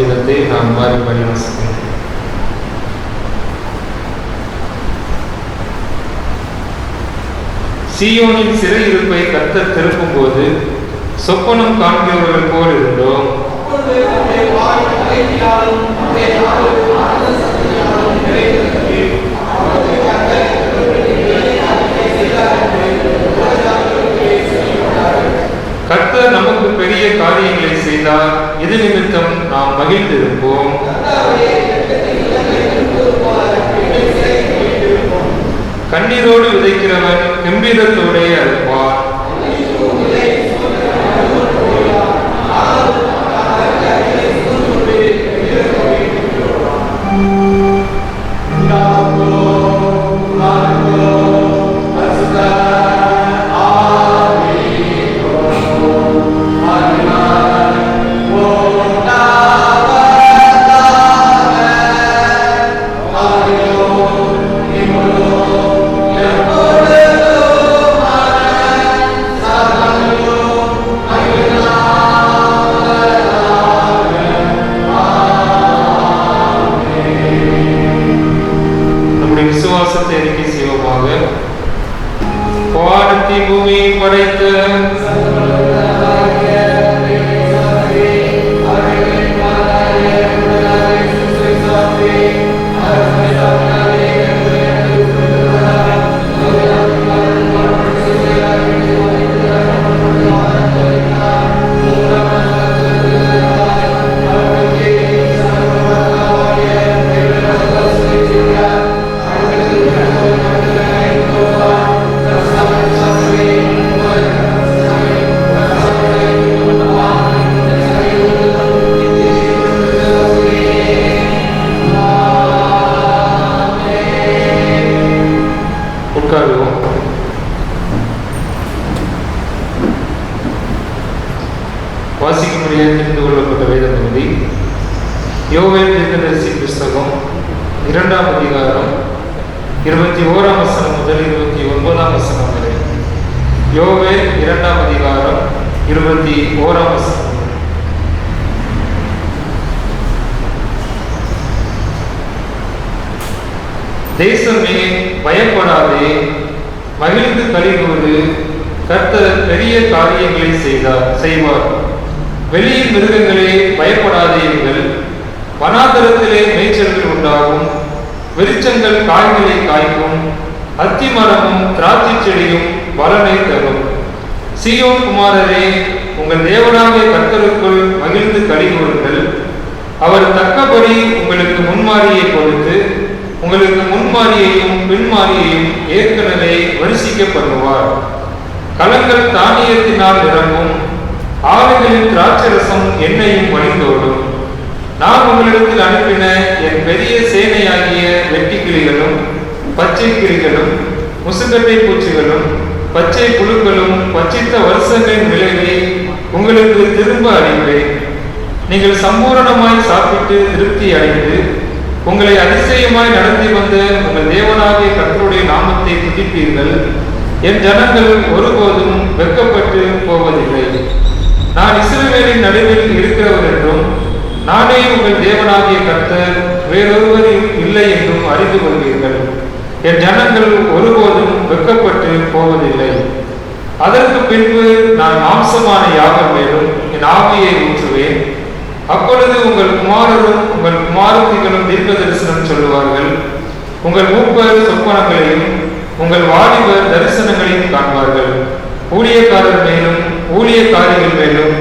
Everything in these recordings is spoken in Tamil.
சங்கீதத்தை நாம் மாறி மாறி வாசிக்கிறோம். சீயோனின் சிறை இருப்பை கர்த்தர் திருப்பும் போது சொப்பனம் காண்கிறவர்கள் போல் இருந்தோம். கர்த்தர் நமக்கு பெரிய காரியங்களை செய்தார், இது நிமித்தம் நாம் மகிழ்ந்திருப்போம். கண்ணீரோடு விதைக்கிறவன் கம்பீரத்தோடே அறுப்பார். வாசிக்கும்படியாக தெரிந்து கொள்ளப்பட்ட வேத பகுதி யோவேல் தீர்க்கதரிசி புஸ்தகம் 2ஆம் அதிகாரம் 21ஆம் வசனம் முதல் 29ஆம் வசனம் வரை. யோவேல் 2ஆம் அதிகாரம் 21ஆம் வசனம். தேசமே பயப்படாதே, மகிழ்ந்து களிகூறு, கர்த்தர் பெரிய காரியங்களை செய்வார். வெளியின் மிருகங்களே பயப்படாதீர்கள், வனாந்தரத்திலே மேய்ச்சல்கள் உண்டாகும், விருட்சங்கள் காய்களை காய்க்கும், அத்தி மரமும் திராட்சை செடியும் பலனை தரும். சீயோன் குமாரரே, உங்கள் தேவனாகிய கர்த்தருக்குள் மகிழ்ந்து களிகூறுங்கள். அவர் தக்கபடி உங்களுக்கு முன்மாரியை கொடுத்து உங்களுக்கு முன்மாரியையும் பின்மாரியையும் ஏற்கனவே வரிசிக்க பண்ணுவார். களங்கள் தானியத்தினால் நிரம்பும், ஆலைகளின் திராட்சரசம் எண்ணெயும் வழிந்தோடும். நான் உங்களிடத்தில் அனுப்பின என் பெரிய சேனையாகிய வெட்டி கிளிகளும் பச்சை கிளிகளும் முசுக்கட்டை பூச்சிகளும் பச்சை புழுக்களும் பச்சித்த வருஷங்களின் விளைவை உங்களுக்கு திரும்ப அளிப்பேன். நீங்கள் சம்பூரணமாய் சாப்பிட்டு திருப்தி அடைந்து உங்களை அதிசயமாய் நடத்தி வந்த உங்கள் தேவனாகிய கர்த்தருடைய நாமத்தை துதிப்பீர்கள். என் ஜனங்கள் ஒருபோதும் வெட்கப்பட்டு போவதில்லை. நான் இஸ்ரவேலின் நடுவில் இருக்கிறவர் என்றும் நானே உங்கள் தேவனாகிய கர்த்தர், வேறொருவர் இல்லை என்றும் அறிந்து கொள்வீர்கள். என் ஜனங்கள் ஒருபோதும் வெட்கப்பட்டு போவதில்லை. அதற்கு பின்பு நான் மாம்சமான யாகம் மேலும் என் ஆவியை ஊற்றுவேன். அப்பொழுது உங்கள் குமாரரும் உங்கள் குமாரத்திகளும் தீர்க்க தரிசனம் சொல்லுவார்கள். உங்கள் மூப்பர் சொப்பனங்களையும் உங்கள் வாலிபர் தரிசனங்களையும் காண்பார்கள். ஊழியக்காரர் மேலும் ஊழியக்காரிகள் மேலும்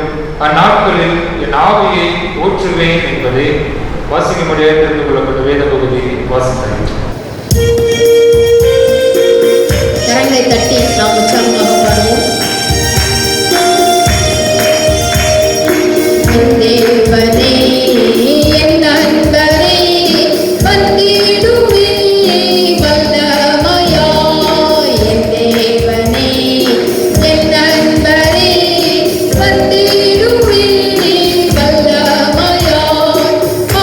அந்நாட்களில் என் ஆவியை ஊற்றுவேன் என்பதை வாசிக்கும்படியாக தெரிந்து கொள்ளப்பட்ட வேத பகுதி வாசித்தார்கள். கரங்களை தட்டி நாம் உற்சாகமாக பாடுவோம். தேவனே என் நண்பரே வந்திடுவே வல்லமையா, என் தேவனே என் நண்பரே வந்திடுவே வல்லமையா,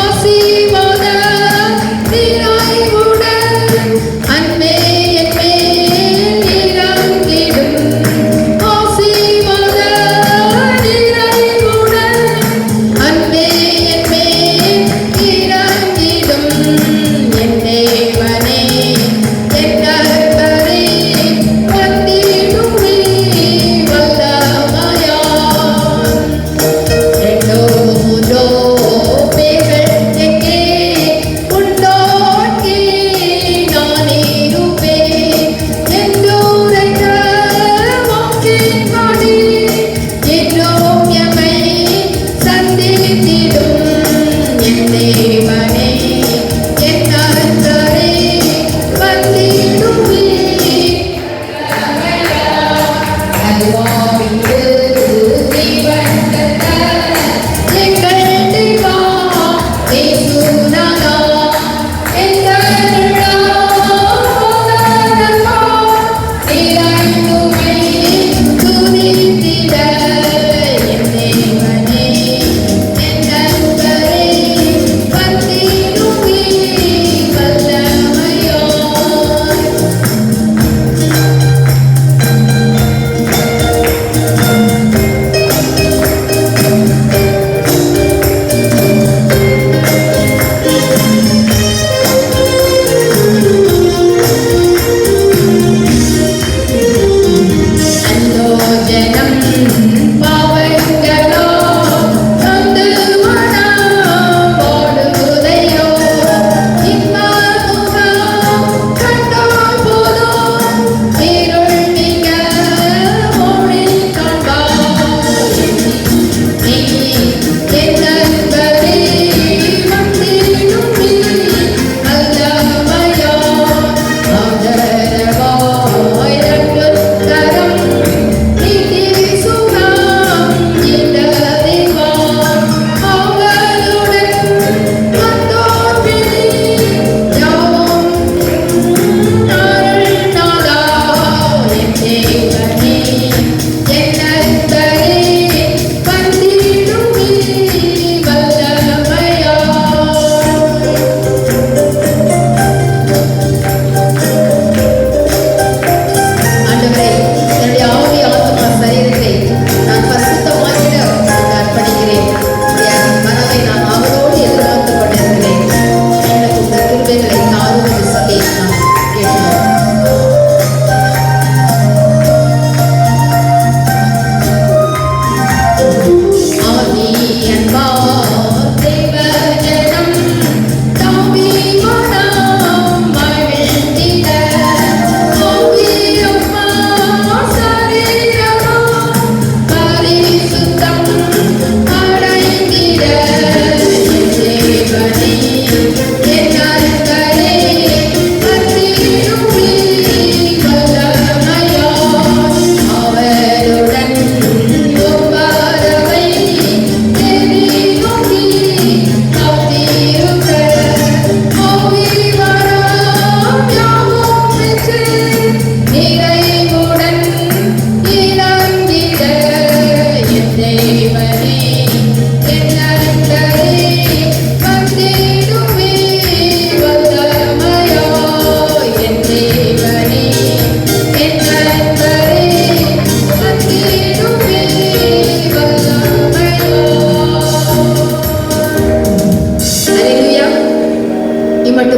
ஆசீர்வாத நிறைவுடன் அன்பே என் மேல் இறங்கிடும்.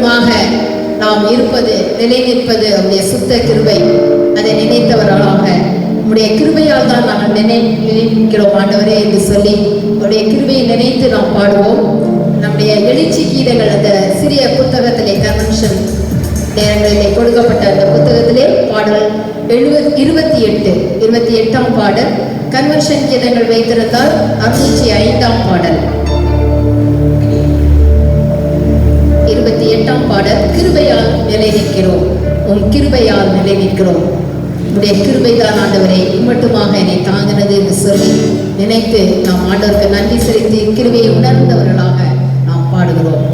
இம்மட்டுமாக நாம் இருப்பது, நிலை நிற்பது அவருடைய சுத்த கிருபை. அதை நினைத்தவர்களாக உம்முடைய கிருபையால் தான் நாங்கள் நினைக்கிறோம் ஆண்டவரே என்று சொல்லி அவருடைய கிருபையை நினைத்து நாம் பாடுவோம். நம்முடைய எழுச்சி கீதங்கள் அந்த சிறிய புத்தகத்திலே, கன்வென்ஷன் நேரங்களிலே கொடுக்கப்பட்ட அந்த புத்தகத்திலே பாடல் 28ஆம் பாடல், கன்வென்ஷன் கீதங்கள் வைத்திருந்தால் 605ஆம் பாடல், 28ஆம் பாடல், கிருபையால் நிலை நிற்கிறோம், உன் கிருபையால் நிலை நிற்கிறோம். உடைய கிருபைதான் ஆண்டவரை இம்மட்டுமாக என்னை தாங்கினது என்று சொல்லி நினைத்து நாம் ஆண்டவருக்கு நன்றி செலுத்தி கிருபையை உணர்ந்தவர்களாக நாம் பாடுகிறோம்.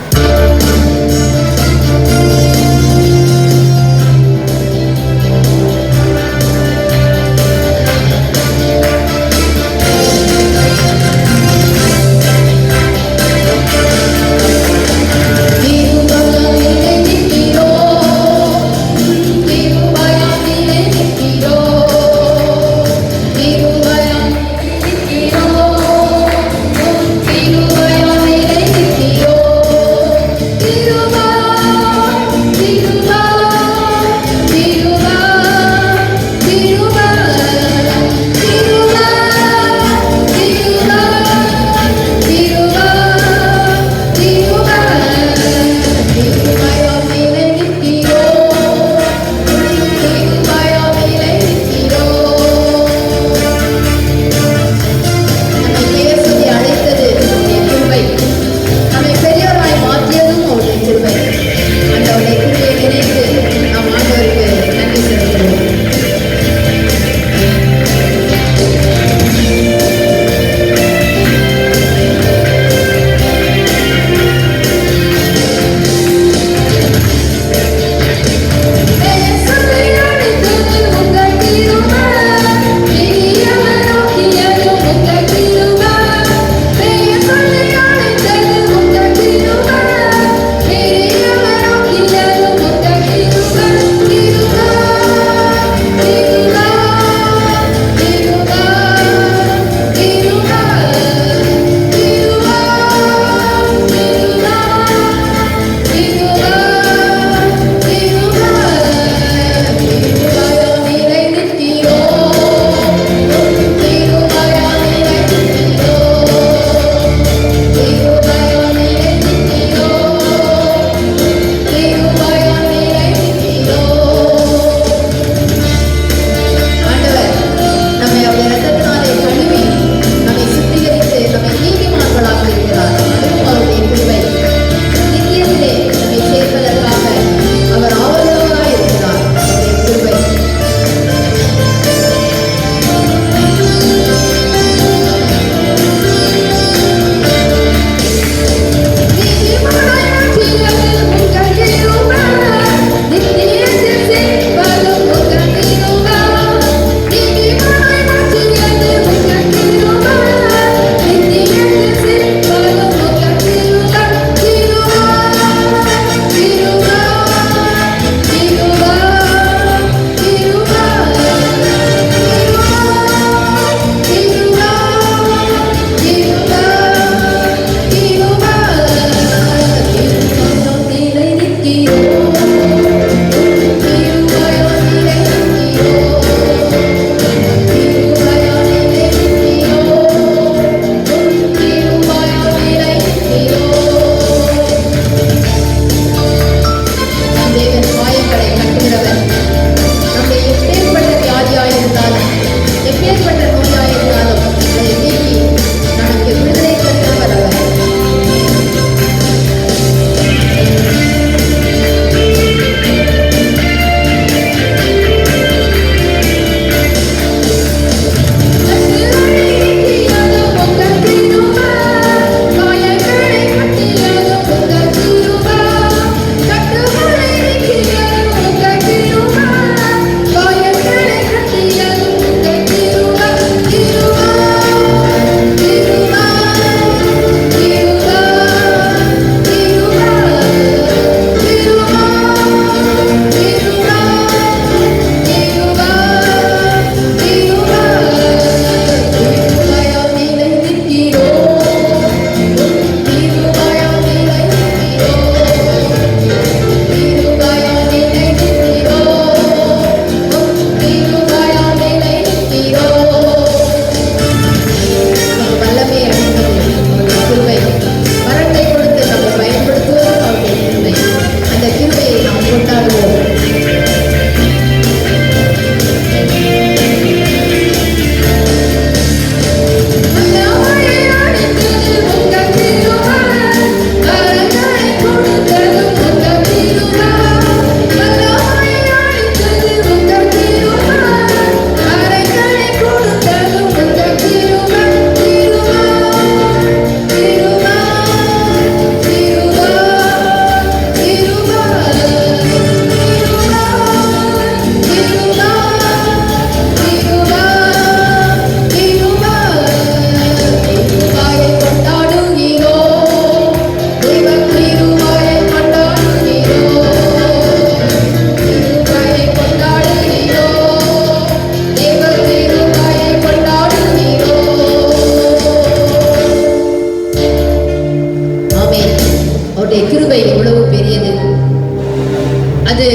அது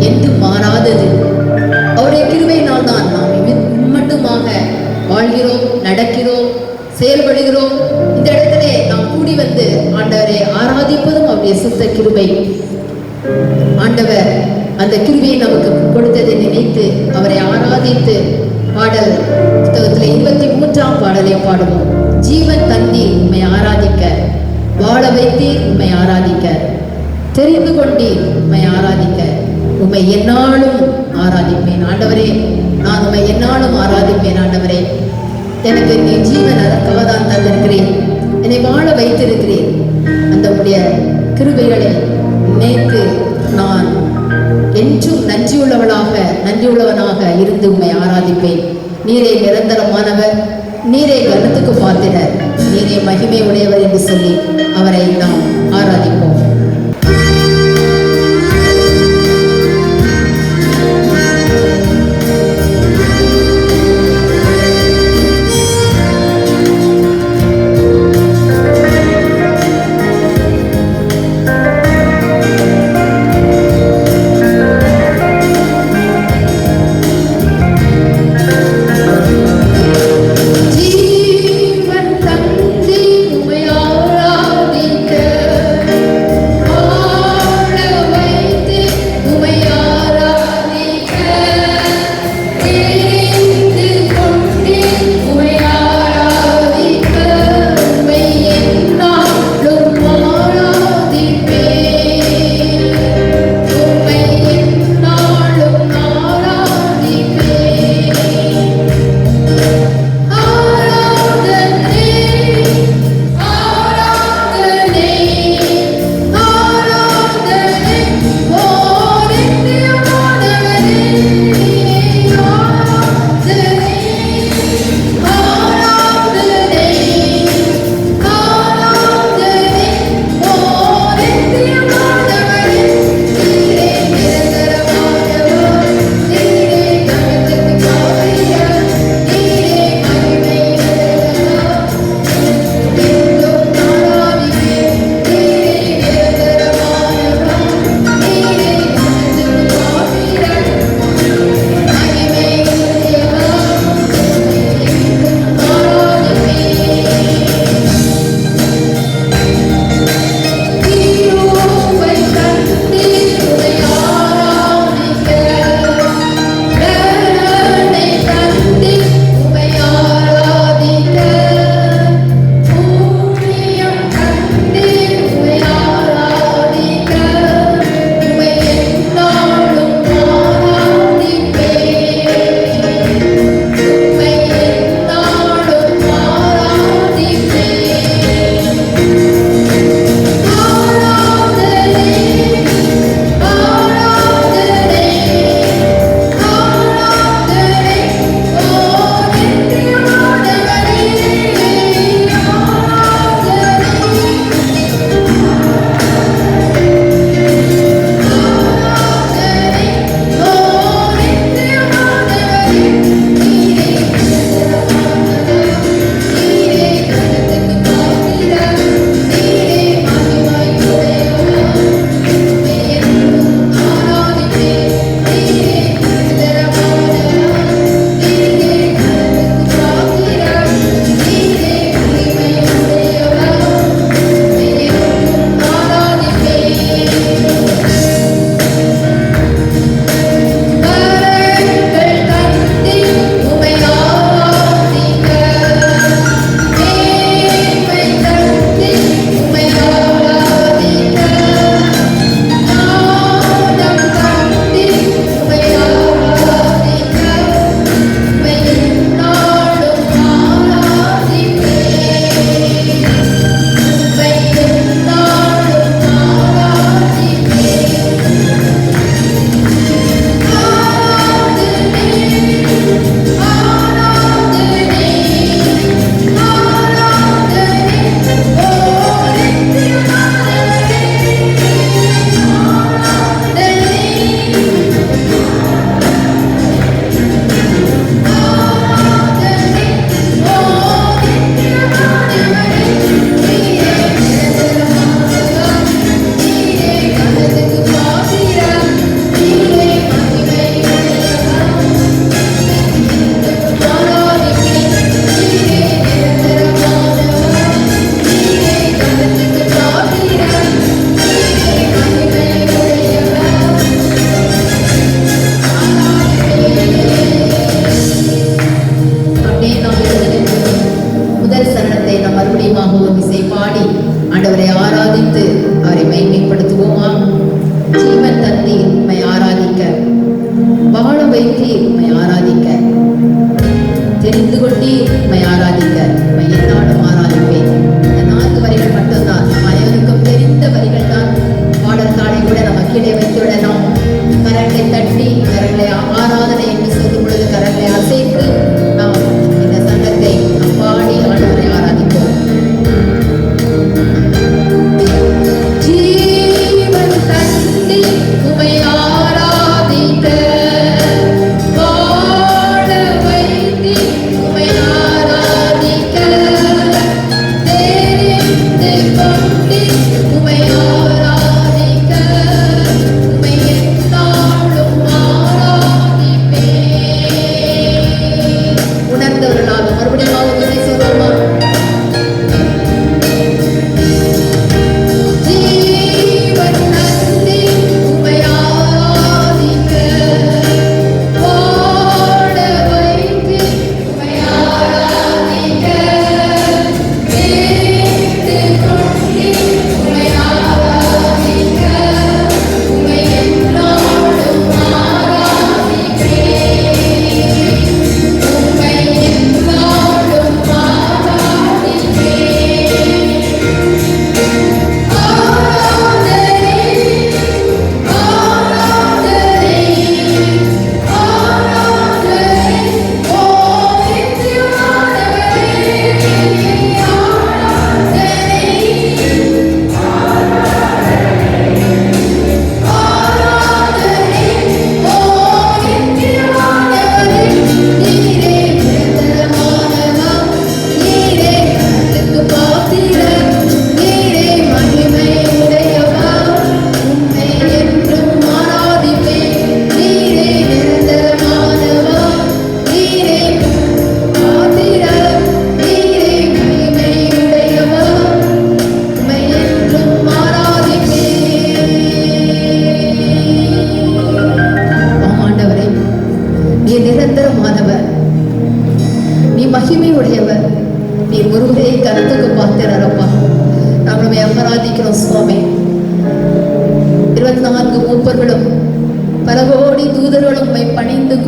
என்றும் மாறாதது. அவருடைய கிருபையினால் தான் நாம் மட்டுமாக வாழ்கிறோம், நடக்கிறோம், செயல்படுகிறோம். இந்த இடத்திலே நாம் கூடி வந்து ஆண்டவரை ஆராதிப்பதும் அவருடைய சுத்த கிருபை. ஆண்டவர் அந்த கிருபையை நமக்கு கொடுத்ததை நினைத்து அவரை ஆராதித்து பாடல் புத்தகத்தில் 23ஆம் பாடலை பாடுவோம். ஜீவன் தந்தீர் உம்மை ஆராதிக்க, வாழ வைத்தீர் உம்மை ஆராதிக்க, தெரிந்து கொண்டீர் உம்மை ஆராதிக்க, உம்மை எந்நாளும் ஆராதிப்பேன். ஆண்டவரே, நான் உம்மை எந்நாளும் ஆராதிப்பேன். ஆண்டவரே, எனக்கு நீ ஜீவன் அதற்காக தான் தந்திருக்கிறேன், என்னை வாழ வைத்திருக்கிறேன். அந்த உடைய கிருபைகளை நினைத்து நான் என்றும் நன்றியுள்ளவனாக இருந்து உம்மை ஆராதிப்பேன். நீரே நிரந்தரமானவர், நீரே கனத்துக்கு பாத்திரர், நீரே மகிமை உடையவர் என்று சொல்லி அவரை நாம் ஆராதிப்போம். ஜீவன் தந்தி உம்மை ஆராதிக்க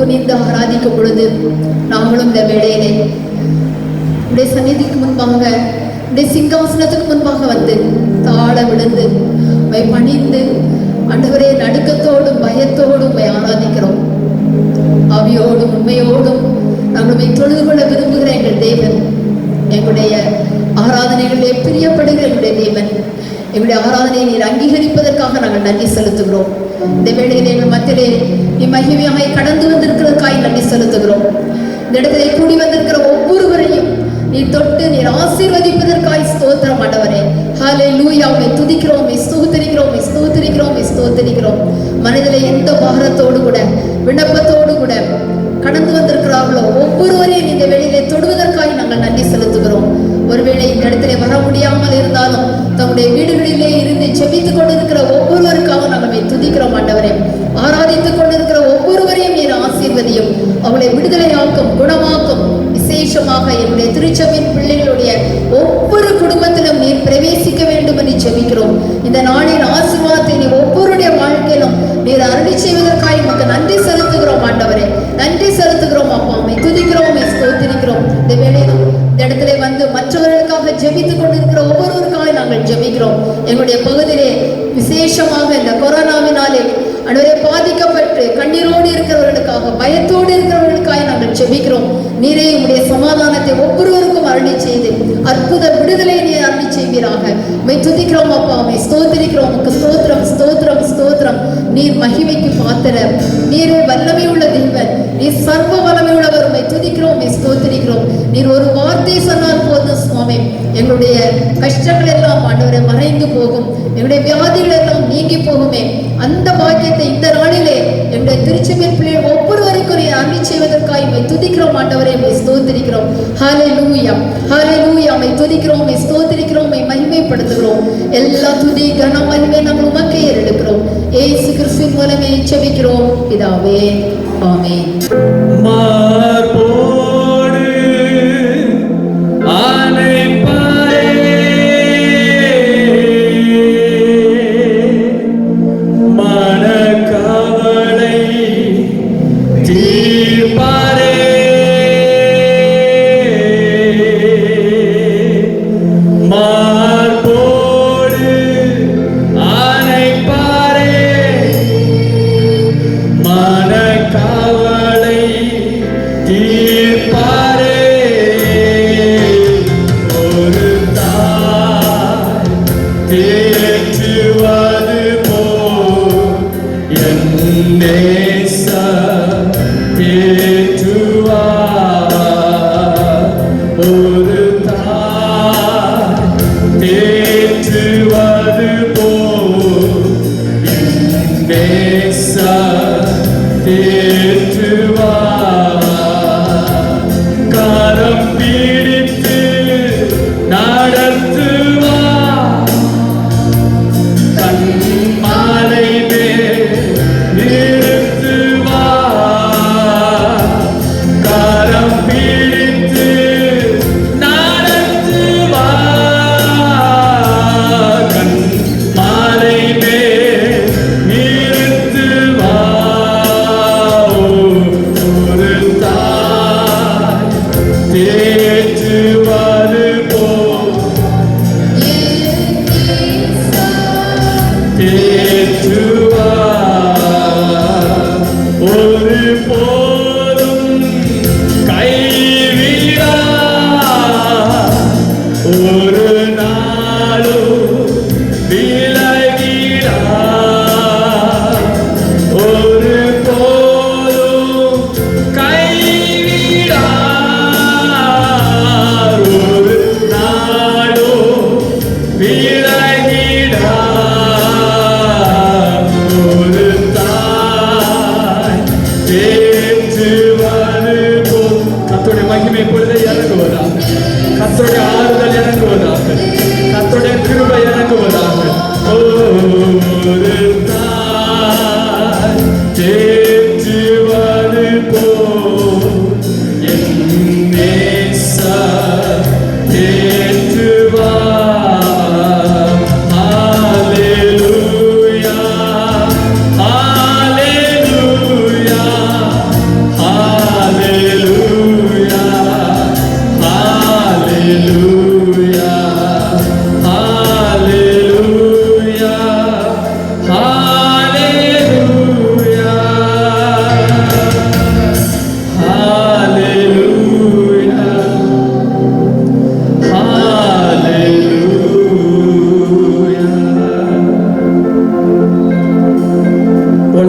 குனிந்து ஆராதிக்கும் பொழுது நாங்களும் இந்த வேளையிலே உடைய சந்நிதிக்கு முன்பாக, உடைய சிங்காசனத்துக்கு முன்பாக வந்து தாழ விழுந்து பணிந்து ஆண்டவரே நடுக்கத்தோடும் பயத்தோடும் ஆராதிக்கிறோம். ஆவியோடும் உண்மையோடும் நாங்கள் தொழுது கொள்ள விரும்புகிற எங்கள் தேவன், எங்களுடைய ஆராதனைகளிலே பிரியப்படுகிற எங்களுடைய தேவன், எங்களுடைய ஆராதனையை நீர் அங்கீகரிப்பதற்காக நாங்கள் நன்றி செலுத்துகிறோம். இந்த வேளையில் எங்கள் மத்தியிலே நீ மகிமையாய் கடந்து வந்திருக்கிறதுக்காய் நன்றி செலுத்துகிறோம். இந்த இடத்திலே கூடி வந்திருக்கிற ஒவ்வொருவரையும் நீ தொட்டு நீர் ஆசீர்வதிப்பதற்காய் ஸ்தோத்திரம் ஆண்டவரே. ஹல்லேலூயா. உம்மை துதிக்கிறோம், உம்மை ஸ்தோத்திரிக்கிறோம், உம்மை ஸ்தோத்திரிக்கிறோம், உம்மை ஸ்தோத்திரிக்கிறோம். மனதிலே எந்த பாரத்தோடு கூட விண்ணப்பத்தோடு கூட கடந்து வந்திருக்கிறார்களோ ஒவ்வொருவரையும் இந்த வேளையிலே தொடுவதற்காய் நாங்கள் நன்றி செலுத்துகிறோம். ஒருவேளை இந்த இடத்திலே வர முடியாமல் இருந்தாலும் தம்முடைய வீடுகளிலே இருந்து செபித்துக் கொண்டிருக்கிற ஒவ்வொருவருக்காக நாங்கள் துதிக்கிறோம் ஆண்டவரே. ஆராதித்துக் கொண்டிருக்கிற ஒவ்வொருவரையும் நீர் ஆசீர்வதியும், அவளை விடுதலையாக்கும், குணமாக்கும். விசேஷமாக என்னுடைய திருச்சபையின் பிள்ளைகளுடைய ஒவ்வொரு குடும்பத்திலும் நீர் பிரவேசிக்க வேண்டும் என்று செபிக்கிறோம். இந்த நாளின் ஆசீர்வாதத்தை நீ ஒவ்வொருடைய வாழ்க்கையிலும் நீர் அருளி செய்வதற்காக உமக்கு நன்றி செலுத்துகிறோம் ஆண்டவரே. நன்றி செலுத்துகிறோம் அப்பா. உம்மை துதிக்கிறோம், உம்மை ஸ்தோத்திரிக்கிறோம். இந்த வேளையிலும் இந்த இடத்திலே வந்து மற்றவர்களுக்காக ஜெபித்துக் கொண்டிருக்கிற ஒவ்வொருவருக்காக நாங்கள் ஜெபிக்கிறோம். எங்களுடைய பகுதியிலே விசேஷமாக இந்த கொரோனாவினாலே அன்றைய பாதிக்கப்பட்டு கண்ணீரோடு இருக்கிறவர்களுக்காக, பயத்தோடு இருக்கிறவர்களுக்காக நாங்கள் ஜெபிக்கிறோம். நீரே உம்முடைய சமாதானத்தை ஒவ்வொருவருக்கும் அருளி செய்து அற்புத விடுதலை நீர் அருளி செய்வீராக. உம்மை துதிக்கிறோம் அப்பா, உம்மை ஸ்தோத்திரிக்கிறோம். உமக்கு ஸ்தோத்திரம், ஸ்தோத்திரம், ஸ்தோத்திரம். நீர் மகிமைக்கு பாத்திரர், நீரே வல்லமை உள்ள தேவன், நீர் சர்வ வல்லமை உள்ளவர். உம்மை துதிக்கிறோம், உம்மை ஸ்தோத்திரிக்கிறோம். நீர் ஒரு வார்த்தை சொன்னால் போதும் சுவாமி, எங்களுடைய கஷ்டங்கள் எல்லாம் ஆண்டவரை மறைந்து போகும், எங்களுடைய வியாதிகள் எல்லாம் நீங்கி போகுமே. அந்த பாக்கியத்தை இந்த நாளிலே எங்களுடைய திருச்சபையின் பிள்ளைகள் ஒவ்வொருவருக்கும் நீர் அருளி செய்வதற்காக உம்மை துதிக்கிறோம் ஆண்டவரே. உம்மை ஸ்தோத்திரிக்கிறோம். ஹல்லேலூயா, ஹல்லேலூயா. உம்மை துதிக்கிறோம், உம்மை ஸ்தோத்திரிக்கிறோம், உம்மை மகிமைப்படுத்துகிறோம். எல்லா துதி கன மகிமை நாங்கள் உமக்கே ஏறெடுக்கிறோம். இயேசு கிறிஸ்துவின் மூலமே ஜெபிக்கிறோம் பிதாவே, ஆமென். மார்போடு அணைப்பாரே, மனக்கவலை தீர்ப்பாரே, மார்போடு அணைப்பாரே, மனக்கவலை தீர்ப்பாரே. ஒரு தாய் தேற்றுவது போல் என் நேசர் தேற்றுவார். ஒரு தாய் தேற்றுவது போல் என் நேசர் தேற்றுவார். கரம் பிடித்து நடத்துவார், கண்மாலை மேல் நிறுத்துவார். கரம் பிடித்து நடத்துவார், கண்மாலை மேல் நிறுத்துவார். ஒரு தாய் தேற்றுவது போல் தேற்றுவார். ஒரு போதும் கைவிடார், ஒரு நாளும் விலகிடார். ஒரு போதும் கைவிடார், ஒரு நாளும் விலகிடார். ஒரு தாய் தேற்றுவது போல். கர்த்தருடைய மகிமை பொழுது இறங்குவதாக, கர்த்தருடைய ஆறுதல் இறங்குவதாக, கர்த்தருடைய கிருபை இறங்குவதாக. ஒரு தாய் தேற்றுவது போல் என் நேசர் தேற்றுவார். ஹல்லேலூயா, ஹல்லேலூயா,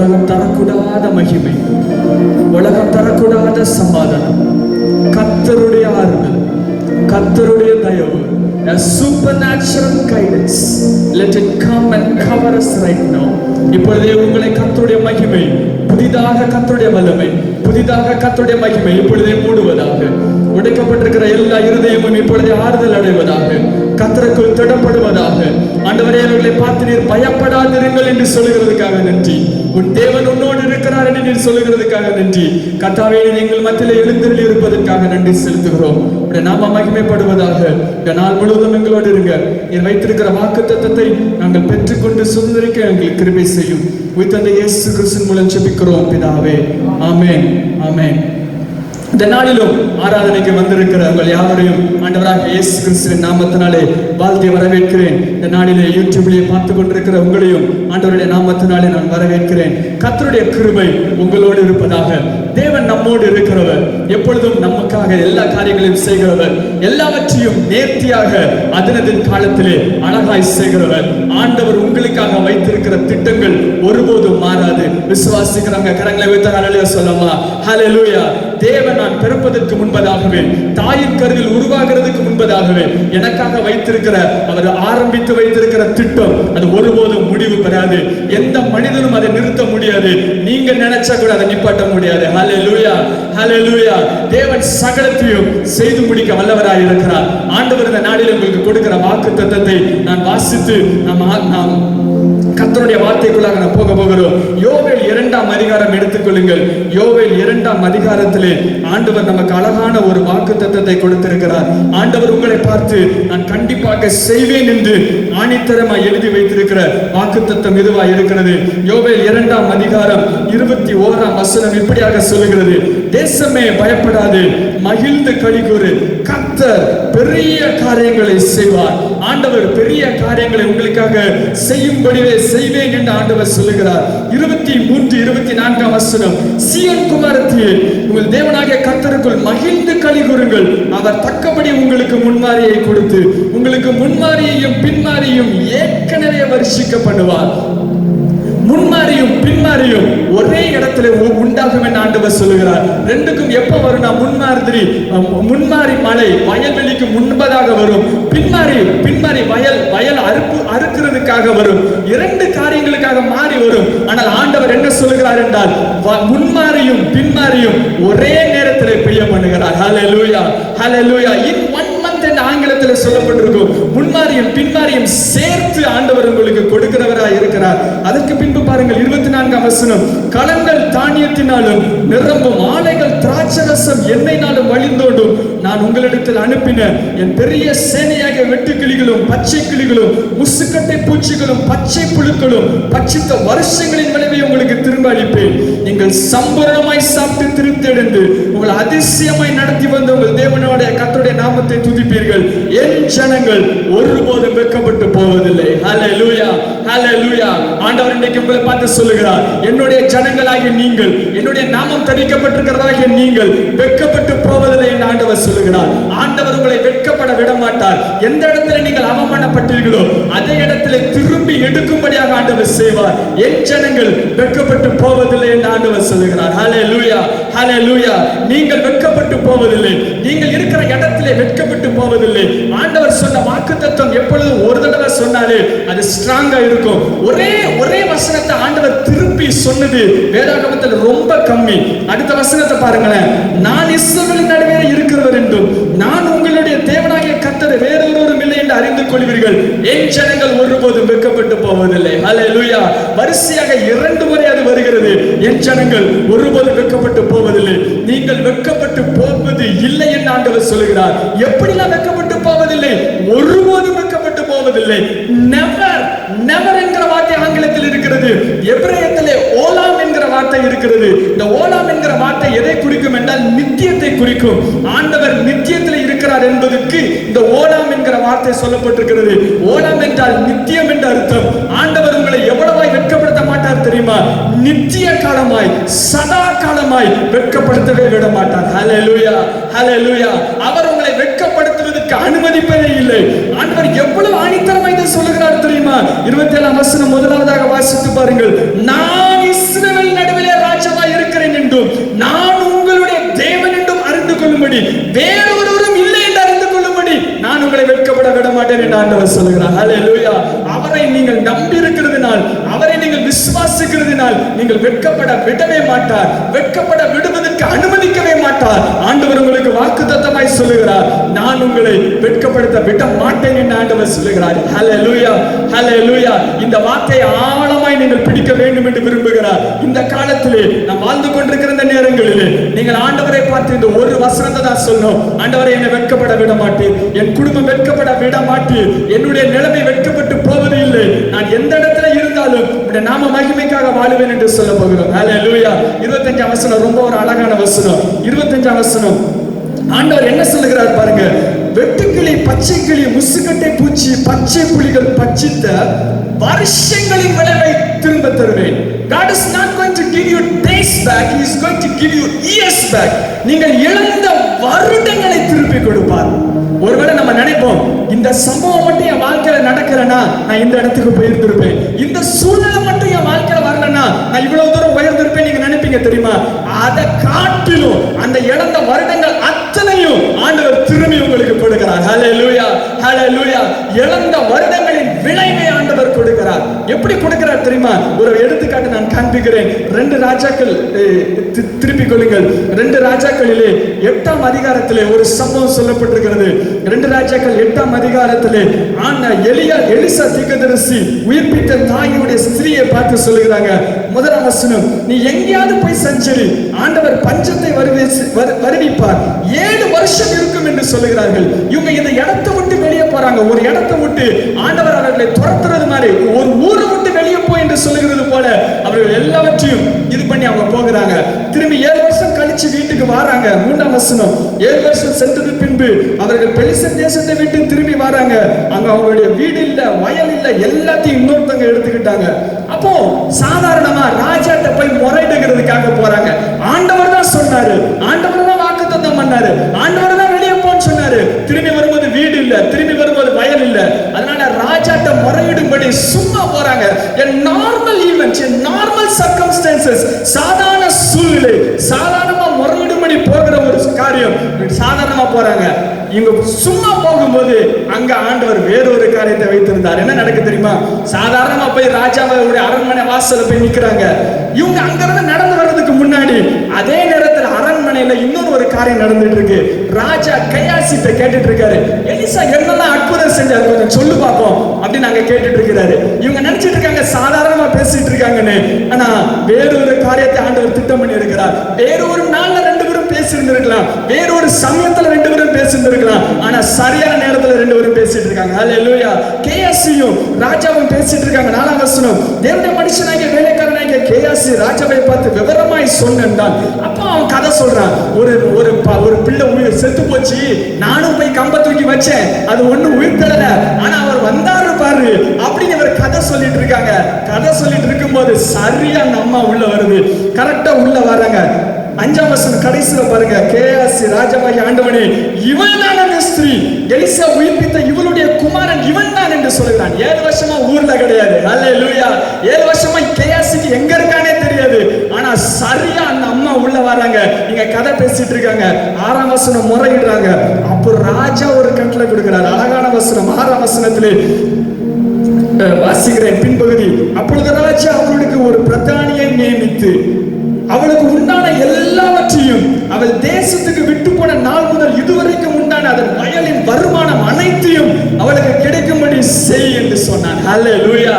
உலகம் தரக்கூடாத மகிமை, உலகம் தரக்கூடாத சமாதானம், கர்த்தருடைய ஆறுதல், கர்த்தருடைய தயவு, a supernatural guidance, let it come and cover us right now. இப்பொழுதே உங்களை கர்த்தருடைய மகிமை, புதிதாக கர்த்தருடைய வல்லமை, புதிதாக கர்த்தருடைய மகிமை இப்பொழுதே மூடுவதாக. உடைக்கப்பட்டிருக்கிற எல்லா இருதயமும் இப்பொழுதே ஆறுதல் அடைவதாக, கர்த்தருக்குள் திடப்படுவதாக. ஆண்டவரே, அவர்களை பார்த்து நீர் பயப்படாதிருங்கள் என்று சொல்லுகிறதுக்காக நன்றி. உன் தேவன் உன்னோடு இருக்கிறார் என்று நீர் சொல்லுகிறதுக்காக நன்றி. கர்த்தாவே, எங்கள் மத்தியிலே எழுந்தருளி இருப்பதற்காக நன்றி செலுத்துகிறோம். உடைய நாம மகிமைப்படுவதாக. இந்த நாள் முழுவதும் எங்களோடு இருங்க. நீர் வைத்திருக்கிற வாக்குத்தத்தத்தை நாங்கள் பெற்றுக்கொண்டு சுதந்திரிக்க எங்களுக்கு கிருபை செய்யும். உயிர்த்தெழுந்த இயேசு கிறிஸ்துவின் மூலம் ஜெபிக்கிறோம் பிதாவே. ஆமென், ஆமென். இந்த நாளிலும் ஆராதனைக்கு வந்திருக்கிற உங்கள் யாவரையும் ஆண்டவராகிய இயேசு கிறிஸ்துவின் நாமத்தினாலே வாழ்த்தி வரவேற்கிறேன். இந்த நாளிலே யூடியூபிலே பார்த்து கொண்டிருக்கிற உங்களையும் ஆண்டவருடைய நாமத்தினாலே நான் வரவேற்கிறேன். கர்த்தருடைய கிருபை உங்களோடு இருப்பதாக. தேவன் நம்மோடு இருக்கிறவர், எப்பொழுதும் நமக்காக எல்லா காரியங்களையும் செய்கிறவர், எல்லாவற்றையும் நேர்த்தியாக அதனதின் காலத்திலே அழகாய் செய்கிறவர். ஆண்டவர் உங்களுக்காக வைத்திருக்கிற திட்டங்கள் ஒருபோதும் மாறாது. விசுவாசிக்கிறவங்க கரங்களை வைத்து ஹல்லேலூயா சொல்லமா? ஹல்லேலூயா. தேவன் நான் பிறப்பதற்கு முன்பதாகவே, தாயின் கருவில் உருவாகிறதுக்கு முன்பதாகவே எனக்காக வைத்திருக்கிற, அவர் ஆரம்பித்து வைத்திருக்கிற திட்டம் அது ஒருபோதும் முடிவு பெறாது. எந்த மனிதனும் அதை நிறுத்த முடியாது. நீங்க நினைச்சா கூட அதை நிப்பாட்ட முடியாது. ஹல்லேலூயா, ஹல்லேலூயா. தேவன் சகலத்தையும் செய்து முடிக்க வல்லவராய் இருக்கிறார். ஆண்டவர் இந்த நாளில் உங்களுக்கு கொடுக்கிற வாக்குத்தத்தத்தை நான் வாசித்து நாம் கர்த்தருடைய வார்த்தைக்குள்ளாக நான் போகிறோம். யோவேல் 2ஆம் அதிகாரம் எடுத்துக்கொள்ளுங்கள். யோவேல் 2ஆம் அதிகாரத்திலே ஆண்டவர் நமக்கு அழகான ஒரு வாக்குத்தத்தத்தை கொடுத்திருக்கிறார். ஆண்டவர் உங்களை பார்த்து நான் கண்டிப்பாக செய்வேன் என்று ஆணித்தரமாய் எழுதி வைத்திருக்கிற வாக்குத்தத்தம் இதுவாய் இருக்கிறது. யோவேல் 2ஆம் அதிகாரம் 21ஆம் வசனம் இப்படியாக சொல்லுகிறது: தேசமே பயப்படாது, மகிழ்ந்து களிகூரு, கர்த்தர் பெரிய காரியங்களை செய்வார். ஆண்டவர் பெரிய காரியங்களை உங்களுக்காக செய்யும்படியே செய்வேன் என்று ஆண்டவர் சொல்லுகிறார். 23-24ஆம் வசனம்: சீயோன் குமாரத்தியே, உங்கள் தேவனாகிய கர்த்தருக்குள் மகிழ்ந்து களிகூருங்கள். அவர் தக்கபடி உங்களுக்கு முன்மாரியை கொடுத்து உங்களுக்கு முன்மாரியையும் பின்மாரியும் ஏற்கனவே வருஷிக்க பண்ணுவார். முன்மாரியும் பின்மாரியும் ஒரே இடத்துல உண்டாகும் என்று ஆண்டவர் சொல்லுகிறார். ரெண்டுக்கும் எப்ப வரும்னா, முன்மாரி மலை வயல்வெளிக்கு முன்பதாக வரும், பின்மாரி வயல் அறுக்கிறதுக்காக வரும். இரண்டு காரியங்களுக்காக மாறி வரும். ஆனால் ஆண்டவர் என்ன சொல்லுகிறார் என்றால், முன்மாரியும் பின்மாரியும் ஒரே நேரத்தில் பெய்ய பண்ணுகிறார். ஹல்லேலூயா, ஹல்லேலூயா. இன் ஒன் மந்த் என்று ஆங்கிலத்தில் சொல்லப்பட்டிருக்கும். முன்மாரியும் பின்மாரியும் சேர்த்து ஆண்டவர் உங்களுக்கு கொடுக்கிறவராய் இருக்கிறார். அதற்கு பின்பு பாருங்கள் 24ஆம் வசனம்: களங்கள் தானியத்தினாலும் நிரம்பும், ஆலைகள் திராட்சரசம் எண்ணெயினாலும் வழிந்தோடும். நான் உங்களிடத்தில் அனுப்பின என் பெரிய சேனையாக வெட்டுக்கிளிகளும் பச்சை கிளிகளும் முசுக்கட்டை பூச்சிகளும் பச்சை புழுக்களும் பட்சித்த வருஷங்களின் விளைவை உங்களுக்கு திரும்ப அளிப்பேன். நீங்கள் சம்பூரணமாய் சாப்பிட்டு திருப்தி அடைந்து உங்கள் அதிசயமாய் நடத்தி வந்த உங்கள் தேவனுடைய கர்த்தருடைய நாமத்தை துதிப்பீர்கள். என் ஜனங்கள் ஒருபோதும் வெட்கப்பட்டு போவதில்லை. ஹல்லேலூயா, ஹல்லேலூயா. ஆண்டவர் இன்னைக்கு உங்களை பார்த்து சொல்லுகிறார், என்னுடைய ஜனங்களாகிய நீங்கள், என்னுடைய நாமம் தரிக்கப்பட்டிருக்கிறதாகிய நீங்கள் வெட்கப்பட்டு போவதில்லை என்று ஆண்டவர் சொல்லுகிறார். ஆண்டவர் உங்களை வெட்கப்பட விட மாட்டார். எந்த இடத்துல நீங்கள் அவமானப்பட்டீர்களோ அதே இடத்துல திரும்பி எடுக்கும்படியாக ஆண்டவர் செய்வார். என் ஜனங்கள் வெட்கப்பட்டு போவதில்லை என்று ஆண்டவர் சொல்லுகிறார். ஹல்லேலூயா, ஹல்லேலூயா. நீங்கள் வெட்கப்பட்டு போவதில்லை. நீங்கள் இருக்கிற இடத்திலே வெட்கப்பட்டு போவதில்லை. ஆண்டவர் சொன்ன வாக்குத்தத்தம் எப்பொழுதும் ஒரு தடவை சொன்னாலே அது ஸ்ட்ராங்கா இருக்கும். ஒரே வசனத்தை ஆண்டவர் திருப்பி சொன்னது வேதாகமத்தில் ரொம்ப கம்மி. அடுத்த வசனத்தை பாருங்களேன்: நான் இஸ்ரவேலின் நடுவே இருக்கிறவர் என்றும் நான் உங்களுடைய தேவனாகிய கர்த்தர் வேறொருவரும் இல்லை என்று அறிந்து கொள்வீர்கள். என் ஜனங்கள் ஒருபோதும் வெட்கப்பட்டு போவதில்லை. ஹல்லேலூயா. வரிசையாக 2 முறை அது வருகிறது. என் ஜனங்கள் ஒருபோதும் வெட்கப்பட்டு போவதில்லை. நீங்கள் வெட்கப்பட்டு போவது இல்லை என்று ஆண்டவர் சொல்லுகிறார். எப்படிலாம் வெட்கப்பட்டு போவதில்லை? ஒருபோதும் வெட்கப்பட்டு போவதில்லை. நெவர், நெவர் என்கிற வார்த்தை ஆங்கிலத்தில் இருக்கிறது. எபிரேயத்திலே ஓலாம் என்கிற வார்த்தை இருக்கிறது. இந்த ஓலாம் என்கிற வார்த்தை எதை குறிக்கும் என்றால் நித்தியத்தை குறிக்கும். ஆண்டவர் நித்தியத்தில் இருக்கிறார் என்பதற்கு இந்த ஓலாம் என்கிற வார்த்தை சொல்லப்பட்டிருக்கிறது. ஓலாம் என்றால் நித்தியம் என்ற அர்த்தம். ஆண்டவர் உங்களை எவ்வளவாய் வெட்கப்படுத்த மாட்டார் தெரியுமா? நித்திய காலமாய் சதா காலமாய் வெட்கப்படுத்தவே விட மாட்டார். ஹல்லேலூயா, ஹல்லேலூயா. அவர் உங்களை வெட்கப்படுத்துவதற்கு அனுமதிப்பதே இல்லை. ஆண்டவர் எவ்வளவு ஆணித்தரமாய் இதை சொல்லுகிறார் தெரியுமா? 27ஆம் வசனம் முதலாவதாக வாசித்து பாருங்கள்: நான் இஸ்ரவேல் கொள்ளும்படி, வேறொருவரும் இல்லை என்று அறிந்து கொள்ளும்படி நான் உங்களை வெட்கப்பட விட மாட்டேன் என்று ஆண்டவர் சொல்லுகிறார். ஹல்லேலூயா. அவரை நீங்கள் நம்பி இருக்கிறதுனால், அவரை நீங்கள் விசுவாசிக்கிறதுனால் நீங்கள் வெட்கப்பட விடவே மாட்டார், வெட்கப்பட விடுவதற்கு அனுமதிக்கவே மாட்டார். ஆண்டவர் உங்களுக்கு வாக்குத்தத்தமாய் சொல்லுகிறார், நான் உங்களை வெட்கப்படுத்த விட மாட்டேன் என்று ஆண்டவர் சொல்லுகிறார். ஹல்லேலூயா, ஹல்லேலூயா. இந்த வார்த்தையை ஆழமாய் நீங்கள் பிடிக்க வேண்டும் என்று விரும்புகிறார். இந்த காலத்திலே நாம் வாழ்ந்து கொண்டிருக்கிற இந்த நேரங்களிலே நீங்கள் ஆண்டவரை பார்த்து இந்த ஒரு வசனத்தை தான் சொல்லணும். ஆண்டவரை என்னை வெட்கப்பட விட மாட்டேன், என் குடும்பம் வெட்கப்பட விட மாட்டேன், என்னுடைய நிலைமை வெட்கப்பட்டு போவது இல்லை, நான் எந்த இடத்துல இருந்தாலும் உடைய நாம மகிமைக்காக வாழுவேன் என்று சொல்ல போகிறோம். ஹல்லேலூயா. 25ஆம் வசனம் ரொம்ப ஒரு அழகான வசனம். 25ஆம் வசனம் ஆண்டவர் என்ன சொல்லுகிறார் பாருங்க. வெட்டுக்கிளி, பச்சை கிளி, முசுக்கட்டை பூச்சி, பச்சை புலிகள் பட்சித்த வருஷங்களின் விளைவை திரும்ப தருவேன். God is not going to give you days back, he is going to give you years back. நீங்கள் இழந்த வருடங்களை திருப்பி கொடுப்பார். ஒருவேளை நம்ம நினைப்போம், இந்த சம்பவம் மட்டும் என் வாழ்க்கையில நடக்கலனா நான் இந்த இடத்துக்கு போயிருந்திருப்பேன், இந்த சூழ்நிலை மட்டும் என் வாழ்க்கையில வரலனா நான் இவ்வளவு தூரம் உயர்ந்திருப்பேன் நீங்க நினைப்பீங்க தெரியுமா? அதை காட்டிலும் அந்த இழந்த வருடங்கள் அத்தனையும் ஆண்டவர் திரும்பி உங்களுக்கு கொடுக்கிறார். ஹல்லேலூயா, ஹல்லேலூயா. இழந்த வருடங்களின் விளைவை ஆண்டவர் கொடுக்கிறார். எப்படி கொடுக்கிறார் தெரியுமா? ஒரு எடுத்துக்காட்டு நான் காண்பிக்கிறேன். 2 ராஜாக்கள் திருப்பிக் கொள்ளுங்கள். 2 ராஜாக்களிலே 8ஆம் அதிகாரத்திலே ஒரு சம்பவம் சொல்லப்பட்டிருக்கிறது. 2 ராஜாக்கள் 8ஆம் அதிகாரத்திலே எலிசா தீர்க்கதரிசி உயிர்ப்பித்த தாயுடைய ஸ்திரீயை பார்த்து சொல்லுகிறாங்க. முதலாம் வசனம், நீ எங்கேயாவது போய் சஞ்சரி, ஆண்டவர் பஞ்சத்தை வருவிப்பார், 7 வருஷம் இருக்கும் என்று சொல்லுகிறார்கள். இவங்க இந்த இடத்தை விட்டு வெளியே போறாங்க. ஒரு இடத்தை விட்டு ஆண்டவர் அவர்களை துரத்துறது மாதிரி, ஒரு ஊரை விட்டு வெளியே போய் என்று சொல்லுகிறது போல அவர்கள் எல்லாவற்றையும் இது பண்ணி அவங்க போகிறாங்க. திரும்பி 7 வருஷம் கழிச்சு வீட்டுக்கு வராங்க. 3ஆம் வசனம், 7 வருஷம் சென்றது பின்பு அவர்கள் பெலிஸ்தர் தேசத்தை விட்டு திரும்பி வராங்க. அங்க அவங்களுடைய வீடு இல்ல, வயல் இல்ல, எல்லாத்தையும் இன்னொருத்தவங்க எடுத்துக்கிட்டாங்க. அப்போ சாதாரணமா ராஜாட்ட போய் முறையிடுகிறதுக்காக போறாங்க. ஆண்டவர் தான் சொன்னாரு, ஆண்டவர் தான் வாக்குத்தத்தம் பண்ணாரு, ஆண்டவர் தான் வெளியே போன்னு சொன்னாரு. திரும்பி வரும்போது வீடு இல்ல, திரும்பி வரும்போது வயல் இல்ல. அதனால ராஜாட்ட முறையிடும்படி சும்மா போறாங்க. a normal event, a normal circumstances, சாதாரண சூழ்நிலை, சாதாரணமா முறையிடும்படி போகிற ஒரு காரியம், சாதாரணமா போறாங்க. இவங்க சும்மா போகும்போது அங்க ஆண்டவர் வேறொரு காரியத்தை வைத்திருந்தார். என்ன நடக்கு தெரியுமா? சாதாரணமா போய் ராஜாவுடைய அரண்மனை வாசல்ல போய் நிக்கிறாங்க. இவங்க அங்க இருந்து நடந்து வர்றதுக்கு முன்னாடி அதே நேரத்தில் அரண்மனையில இன்னொரு ஒரு காரியம் நடந்துட்டு இருக்கு. ராஜா கையாசிட்ட கேட்டுட்டு இருக்காரு, எலிசா என்னெல்லாம் அற்புதம் செஞ்சாரு கொஞ்சம் சொல்லு பார்ப்போம் அப்படின்னு அங்க கேட்டுட்டு இருக்கிறாரு. இவங்க நினைச்சிட்டு இருக்காங்க சாதாரணமா பேசிட்டு இருக்காங்கன்னு. ஆனா வேறொரு காரியத்தை ஆண்டவர் திட்டம் பண்ணி இருக்கிறார். வேறொரு நாள்ல 2 பேரும் பேசியிருந்திருக்கலாம், வேறொரு சமயத்துல 2 பேரும் பேசியிருந்திருக்கலாம். ஆனா சரியான நேரத்துல 2 பேரும் பேசிட்டு இருக்காங்க. ஹல்லேலூயா. கேயாசியும் ராஜாவும் பேசிட்டு இருக்காங்க. 4ஆம் வசனம், தேவனுடைய மனுஷனாகிய வேலைக்காரனாகிய கேயாசி ராஜாவை பார்த்து விவரமாய் சொன்னான். அப்ப அவன் கதை சொல்றான். ஒரு பிள்ளை செத்து போச்சு, நானும் போய் கம்ப தூக்கி வச்சேன், அது ஒண்ணு உயிர் தரல, ஆனா அவர் வந்தாரு பாரு அப்படின்னு இவர் கதை சொல்லிட்டு இருக்காங்க. கதை சொல்லிட்டு இருக்கும்போது சரியா அந்த அம்மா உள்ள வருது. கரெக்டா உள்ள வராங்க. 5ஆம் வசனம் கடைசியில பாருங்க, கேயாசி ராஜாவாகிய ஆண்டவனே, இவன் தான் அந்த ஸ்திரீ, எலிசா உயிர்ப்பித்த இவளுடைய குமாரன் இவன் தான் என்று சொல்கிறான். 7 வருஷமா ஊர்ல கிடையாது. ஹல்லேலூயா. 7 வருஷமா கேயாசிக்கு எங்க இருக்கானே தெரியாது. ஆனா சரியா அந்த அம்மா உள்ள வராங்க. இங்க கதை பேசிட்டு இருக்காங்க. 6ஆம் வசனம் முறையிடுறாங்க. அப்போ ராஜா ஒரு கட்டளை கொடுக்கிறார். அழகான வசனம் 6ஆம் வசனத்திலே வாசிக்கிறேன் பின்பகுதி. அப்பொழுது ராஜா அவளுக்கு ஒரு பிரதானியை நியமித்து அவளுக்கு உண்டான எல்லாவற்றையும் அவள் தேசத்துக்கு விட்டு போன நாள் முதல் இதுவரைக்கும் உண்டான அதன் வயலின் வருமானம் அனைத்தையும் அவளுக்கு கிடைக்கும்படி செய் என்று சொன்னான். ஹல்லேலூயா.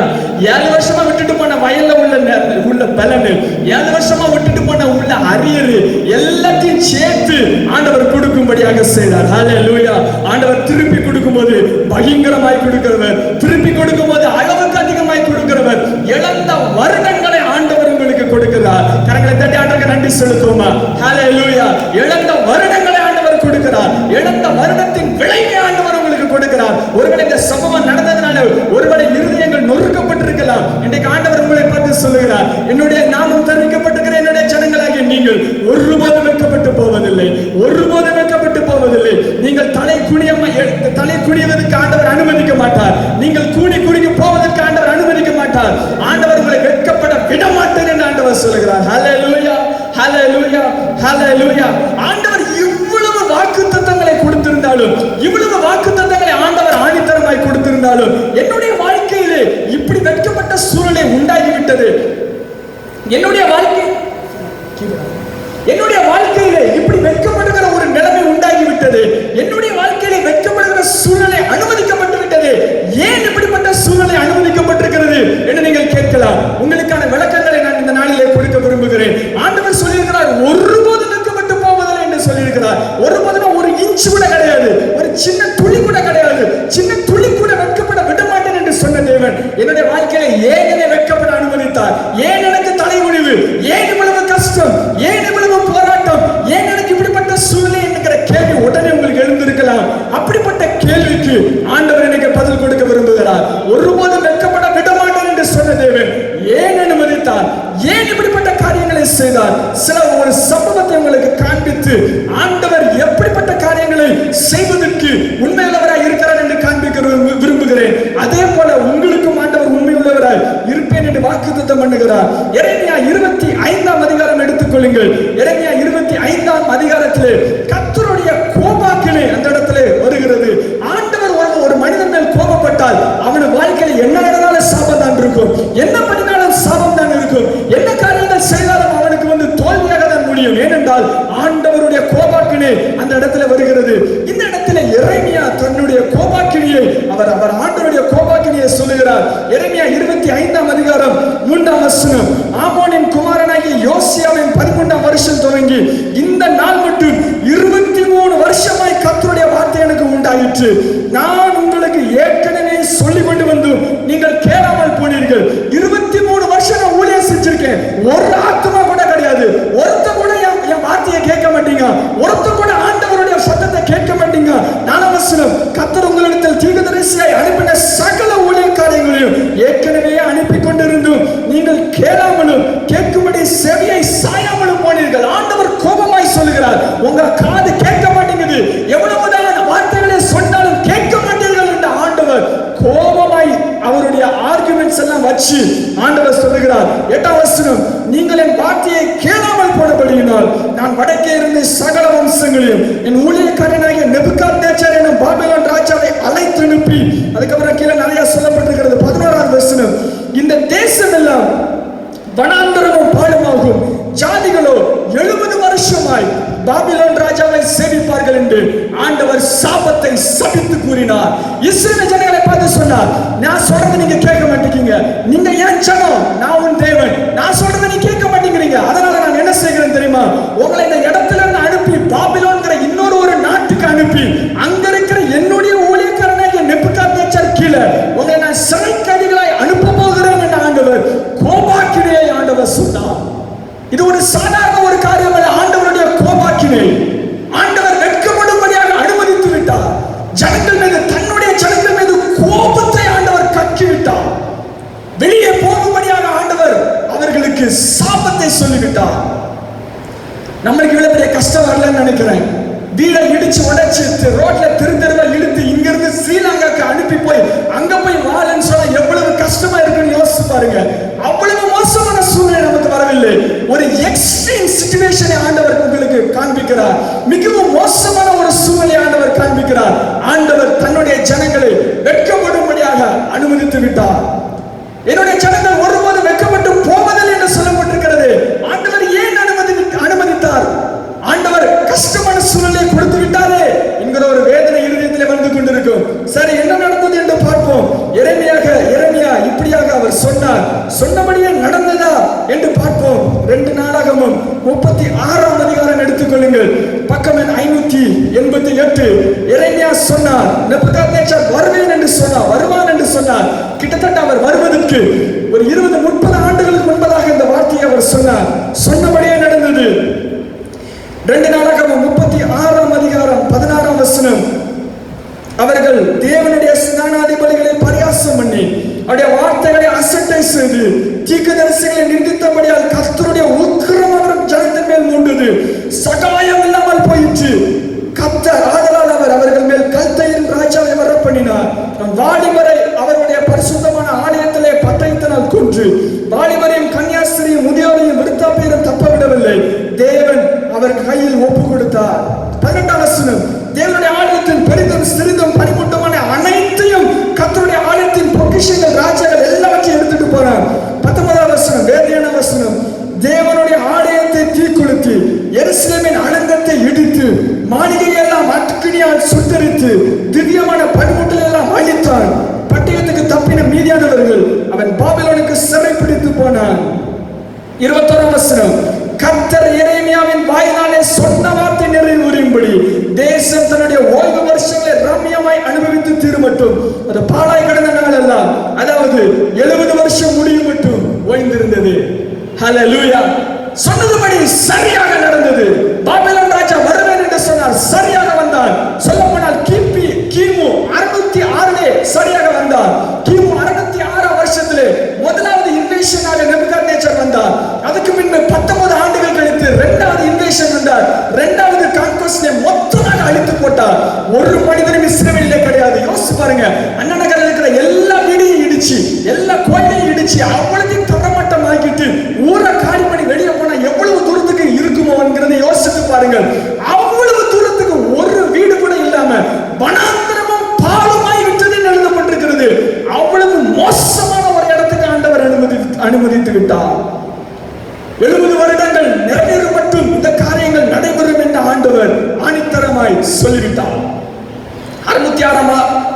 7 வருஷமா விட்டுட்டு போன வயல்ல உள்ள பலனு, 7 வருஷமா விட்டுட்டு போன உள்ள அரியரு எல்லாத்தையும் சேர்த்து ஆண்டவர் கொடுக்கும்படியாக செய்தார். ஹல்லேலூயா. ஆண்டவர் திருப்பி கொடுக்கும்போது பயங்கரமாய் கொடுக்கிறவர், திருப்பி கொடுக்கும்போது அளவுக்கு அதிகமாய் கொடுக்கிறவர். இழந்த வருடங்களை ஆண்டவர் உங்களுக்கு கொடுக்கிறார். கரங்களை தட்டி ஆண்டவருக்கு நன்றி செலுத்துவோமா? ஹல்லேலூயா. இழந்த வருடங்களை ஆண்டவர் கொடுக்கிறார். இழந்த வருடத்தின் விளைவை ஆண்டவர் உங்களுக்கு கொடுக்கிறார். ஒருவேளை இந்த சம்பவம் நடந்ததனால ஒருவேளை இருதயங்கள் நொறுக்கப்பட்டிருக்கலாம். இன்றைக்கு ஆண்டவர் உங்களை பார்த்து சொல்லுகிறார், என்னுடைய நாமம் தெரிவிக்கப்பட்டிருக்கிற என்னுடைய ஜனங்களாகிய நீங்கள் ஒருபோதும் வெட்கப்பட்டு போவதில்லை, ஒருபோதும் வெட்கப்பட்டு போவதில்லை. நீங்கள் தலை குனிவதற்கு ஆண்டவர் அனுமதிக்க மாட்டார். நீங்கள் குனிக்கு போவதற்கு ஆண்டவர் அனுமதிக்க மாட்டார். ஆண்டவர் உங்களை வெட்கப்பட விட மாட்டேன் என்று ஆண்டவர் சொல்லுகிறார். ஹல்லேலூயா, ஹல்லேலூயா, ஹல்லேலூயா. ஆண்டவர் இவ்வளவு கொடுத்திருந்தாலும், இவ்வளவு வாக்குத்தத்தங்களை ஆண்டவர் ஆணித்தரமாய் கொடுத்திருந்தாலும், என்னுடைய வாழ்க்கையிலே இப்படி வெட்கப்பட்ட சூழ்நிலை உண்டாகிவிட்டது. என்னுடைய வாழ்க்கையிலே இப்படி வெட்கப்படுகிற ஒரு நிலைமை உண்டாகிவிட்டது. என்னுடைய வாழ்க்கையிலே வெட்கப்படுகிற சூழ்நிலை அனுமதிக்கப்பட்டு விட்டது. ஏன் இப்படிப்பட்ட சூழ்நிலை அனுமதிக்கப்பட்டிருக்கிறது என்று நீங்கள் கேட்கலாம். உங்களுக்கான விளக்கங்களை நான் இந்த நாளிலே கொடுக்க விரும்புகிறேன். ஆண்டவர் சொல்லியிருக்கிறார், ஒருபோதும் வெட்கப்பட்டு போவதில்லை என்று சொல்லியிருக்கிறார். ஒருபோதும் ஒரு இன்ச் கூட கிடையாது, ஒரு சின்ன துளி கூட கிடையாது, சின்ன துளி கூட வெட்கப்பட விட மாட்டேன் என்று சொன்ன தேவன் என்னுடைய வாழ்க்கையில ஏன் என்னை வெட்கப்பட அனுமதித்தார்? ஏன் எனக்கு தலைகுனிவு? ஏன் இவ்வளவு கஷ்டம்? ஏன் இவ்வளவு போராட்டம்? ஏன் எனக்கு இப்படிப்பட்ட சூழ்நிலை என்கிற கேள்வி உடனே உங்களுக்கு எழுந்திருக்கலாம். அப்படிப்பட்ட கேள்விக்கு ஆண்டவர் எனக்கு பதில் கொடுக்க விரும்புகிறார். ஒருபோதும் வெட்கப்பட விட மாட்டேன் என்று சொன்ன தேவன் ஏன் அனுமதித்தார்? ஏன் இப்படிப்பட்ட காரியங்களை செய்தார்? சில ஒரு சம்பவத்தை உங்களுக்கு காண்பித்து ஆண்டவர் எப்படிப்பட்ட காரியங்களை செய்வதற்கு உண்மையுள்ளவராய் இருக்கிறார் என்று காண்பிக்க விரும்புகிறேன். அதே போல உங்களுக்கும் ஆண்டவர் உண்மையுள்ளவராய் இருப்பேன் என்று வாக்குத்தத்தம் பண்ணுகிறார். எரேமியா 25ஆம் அதிகாரம் எடுத்துக்கொள்ளுங்கள். எரேமியா 25ஆம் அதிகாரத்திலே கர்த்தருடைய கோபாக்கினை அந்த இடத்திலே வருகிறது. ஆண்டவர் ஒரு மனிதன் மேல் கோபப்பட்டால் அவனுடைய வாழ்க்கையில் என்ன நடந்தாலும் சாபம் தான் இருக்கும், என்ன பண்ணினாலும் சாபம் தான் இருக்கும், என்ன காரியங்கள் செய்தாலும் அவனுக்கு தோல்வியாக தான் முடியும். ஏனென்றால் ஆண்டவருடைய கோபாக்கினை அந்த இடத்துல வருகிறது. இந்த இடத்துல எரேமியா தன்னுடைய கோபாக்கினியை அவர் ஆண்டவருடைய கோபாக்கினியை சொல்லுகிறார். எரேமியா 25ஆம் அதிகாரம் 3ஆம் வசனம், ஆமோனின் குமாரனாகிய யோசியாவின் 13ஆம் வருஷம் துவங்கி இந்த நாள் மட்டும் 23 வருஷமாய் கர்த்தருடைய வார்த்தை எனக்கு உண்டாயிற்று. நான் உங்களுக்கு ஏற்கனவே சொல்லிக் கொண்டு வந்தும் நீங்கள் கேளாமல் போனீர்கள். 23 வருஷம் நான் ஊழியம் செஞ்சிருக்கேன், ஒரு ஆத்மா கூட கிடையாது, ஒருத்த கூட என் வார்த்தையை கேட்க மாட்டீங்க, ஒருத்த கூட ஆண்டவருடைய சத்தத்தை கேட்க மாட்டீங்க. 4ஆம் வசனம், கர்த்தர் உங்களிடத்தில் தீர்க்கதரிசியாய் அனுப்பின சகல ஊழியக்காரங்களையும் ஏற்கனவே அனுப்பி கொண்டிருந்தும் நீங்கள் கேளாமலும் கேட்கும்படி செவியை சாயாமலும் போனீர்கள். ஆண்டவர் கோபமாய் சொல்லுகிறார், உங்க காது கேட்க மாட்டேங்குது, எவ்வளவுதான் வார்த்தைகளை சொன்னாலும் கேட்க மாட்டீர்கள் என்று ஆண்டவர் கோபமாய் அவருடைய ஆர்குமெண்ட்ஸ் எல்லாம் வச்சு ஆண்டவர் சொல்லுகிறார். 8ஆம் வசனம், நீங்கள் என் வார்த்தையை கேளாமல் போனபடியினால் நான் வடக்கே இருந்து சகல வம்சங்களையும் என் ஊழியக்காரனாகிய நேபுகாத்நேச்சார் என்னும் பாபிலோன் ராஜாவை அழைத்து அனுப்பி, அதுக்கப்புறம் கீழே நிறைய சொல்லப்பட்டிருக்கிறது. 11ஆம் வசனம், இந்த தேசம் எல்லாம் வனாந்தரமும் பாழுமாகும், ஜாதிகளோ 70 வருஷமாய் பாபிலோன் ராஜாவை சேவிப்பார்கள் என்று ஆண்டவர் சாபத்தை சபித்து கூறினார். இஸ்ரவேல் ஜனங்களை பார்த்து சொன்னார், நான் சொல்றதை நீங்க கேட்க மாட்டீங்க, நீங்க ஏன் ஜனம், நான் உன் தேவன், நான் சொல்றதை நீ கேட்க மாட்டேங்கிறீங்க, அதனால நான் என்ன செய்கிறேன் தெரியுமா? உங்களை இந்த இடத்துல இருந்து அனுப்பி பாபிலோன்கிற இன்னொரு நாட்டுக்கு அனுப்பி அங்க இருக்கிற என்னுடைய ஊழியக்காரனாகிய நேபுகாத்நேச்சார் கீழே உங்களை நான் சிறைக்கைதிகளாய் அனுப்ப போகிறேன் என்று ஆண்டவர் கோபாக்கினையை ஆண்டவர் சொன்னார். இது ஒரு சாதாரண ஒரு காரியம் அல்ல. ஆண்டவருடைய கோபாக்கினை ஆண்டவர் வெட்கப்படும்படியாக அனுமதித்து விட்டார். ஜனங்கள் மீது, தன்னுடைய ஜனங்கள் மீது கோபத்தை ஆண்டவர் கக்கி விட்டார். வெளியே போகும்படியாக ஆண்டவர் அவர்களுக்கு சாபத்தை சொல்லிவிட்டார். நம்மளுக்கு இவ்வளவு பெரிய கஷ்டம் வரலன்னு நினைக்கிறேன். வீடை இடிச்சு உடைச்சு ரோட்ல தெருவா இழுத்து இங்கிருந்து ஸ்ரீலங்காக்கு அனுப்பி போய் அங்க போய் வாழன்னு சொன்னா எவ்வளவு கஷ்டமா இருக்குன்னு யோசிச்சு பாருங்க. அவ்வளவு மோசமான சூழ்நிலை நமக்கு வரவில்லை. ஒரு எக்ஸ்ட்ரீம் சிச்சுவேஷனை ஆண்டவர் உங்களுக்கு காண்பிக்கிறார். மிகவும் மோசமான ஒரு சூழ்நிலை ஆண்டவர் காண்பிக்கிறார். ஆண்டவர் தன்னுடைய ஜனங்களை வெட்கப்படும்படியாக அனுமதித்து விட்டார். என்னுடைய ஜனங்கள் ஒருபோது வெட்கப்பட்டு போவதில்லை என்று சொல்லப்பட்டிருக்கிறது. ஆண்டவர் ஏன் அனுமதித்தார்? ஆண்டவர் கஷ்டமான சூழ்நிலையை கொடுத்து விட்டாரே என்கிற ஒரு வேதனை இருதயத்திலே வந்து கொண்டிருக்கும். சரி, என்ன நடந்தது என்று பார்ப்போம். எரேமியா இப்படியாக அவர் சொன்னார், சொன்னபடியே நடந்ததா என்று பார்ப்போம். 2 நாளாகமும் 36ஆம் அதிகாரம் எடுத்துக்கொள்ளுங்கள். பக்கம் 588. எரேமியா சொன்னார், நேபுகாத்நேச்சார் வருவேன் என்று சொன்னார், வருவான் என்று சொன்னார். கிட்டத்தட்ட அவர் வருவதற்கு ஒரு 20-30 ஆண்டுகளுக்கு முன்பதாக இந்த வார்த்தையை அவர் சொன்னார். சொன்னபடியே நடந்தது. 2 நாளாகமும் 36ஆம் அதிகாரம் 16ஆம் வசனம், அவர்கள் தேவனுடைய ஸ்நானாதி பலிகளை பரியாசம் பண்ணி அவருடைய வார்த்தைகளை அசட்டை செய்து தீர்க்கதரிசிகளை நிந்தித்தபடியால் கர்த்தருடைய உக்கிரம் அவர் ஜனத்தின் மேல் மூண்டது, சகாயம் இல்லாமல் போயிற்று. கர்த்தர் ஆதலால் அவர்கள் மேல் கல்தையின் ராஜாவை வரப்பண்ணினார். வாலிபரை அவருடைய பரிசுத்தமான ஆலயத்திலே பட்டயத்தினால் கொன்று வாலிபரையும் கன்னியாஸ்திரியும் முதியோரையும் விருத்தாப்பியரும் தப்ப விடவில்லை. தேவன் அவர் கையில் ஒப்பு கொடுத்தார். 18ஆம் வசனம், தேவனுடைய ஆலயத்தின் தேவனுடைய ஆலயத்தை தீக்குளுத்தி எருசலேமின் அலங்கத்தை இடித்து மாளிகையெல்லாம் அக்கினியால் சுட்டரித்து திவ்யமான பணிமுட்டல் எல்லாம் அழித்தான். பட்டயத்துக்கு தப்பின மீதியானவர்கள் அவன் பாபிலோனுக்கு சிறைப்பிடித்து போனான். 21ஆம் வசனம், கர்த்தர் எரேமியாவின் வாயினாலே சொன்ன வார்த்தை நிறைவேறும்படி தேசம் தன்னுடைய ஓய்வு வருஷங்களை ரம்யமாய் அனுபவித்து தீருமட்டும். அது பாழாய் கடந்த நாள் எல்லாம், அதாவது 70 வருஷம் முடியும் மட்டும் ஓய்ந்திருந்தது. ஹல்லேலூயா. சொன்னதுபடி சரியாக நடந்தது. பாபிலோன் ராஜா வருவேன் என்று சொன்னார், சரியாக வந்தான். சொல்லப்போனால் கிமு 606 சரியாக வந்தார். கிமு 606 வருஷத்திலே முதலாவது இன்வேஷனாக நேபுகாத்நேச்சர் வந்தார். அதுக்கு பின்பு 19 ஆண்டுகள் கழித்து இரண்டாவது இன்வேஷன் வந்தார். இரண்டாவது கான்குவெஸ்டை மொத்தமாக அழித்து போட்டார். ஒரு மனிதனும் இஸ்ரவேலிலே கிடையாது. யோசிச்சு பாருங்க, அண்ணனகரில் இருக்கிற எல்லா வீடையும் இடிச்சு, எல்லா கோயிலையும் இடிச்சு, அவ்வளவு தரமட்டம் ஆக்கிட்டு ஊரை காலி பண்ணி வெளியே போனா எவ்வளவு தூரத்துக்கு இருக்குமோ என்கிறதை யோசித்து பாருங்கள். அவ்வளவு தூரத்துக்கு ஒரு வீடு கூட இல்லாம வனாந்தரமும் பாலுமாய் விட்டது எழுதப்பட்டிருக்கிறது. அவ்வளவு மோசமான ஒரு இடத்துக்கு ஆண்டவர் அனுமதித்து விட்டார். 70 வருடங்கள் நிறைவேறும் மட்டும் இந்த காரியங்கள் நடைபெறும் என்று ஆண்டவர் ஆணித்தரமாய் சொல்லிவிட்டார். 606ஆம்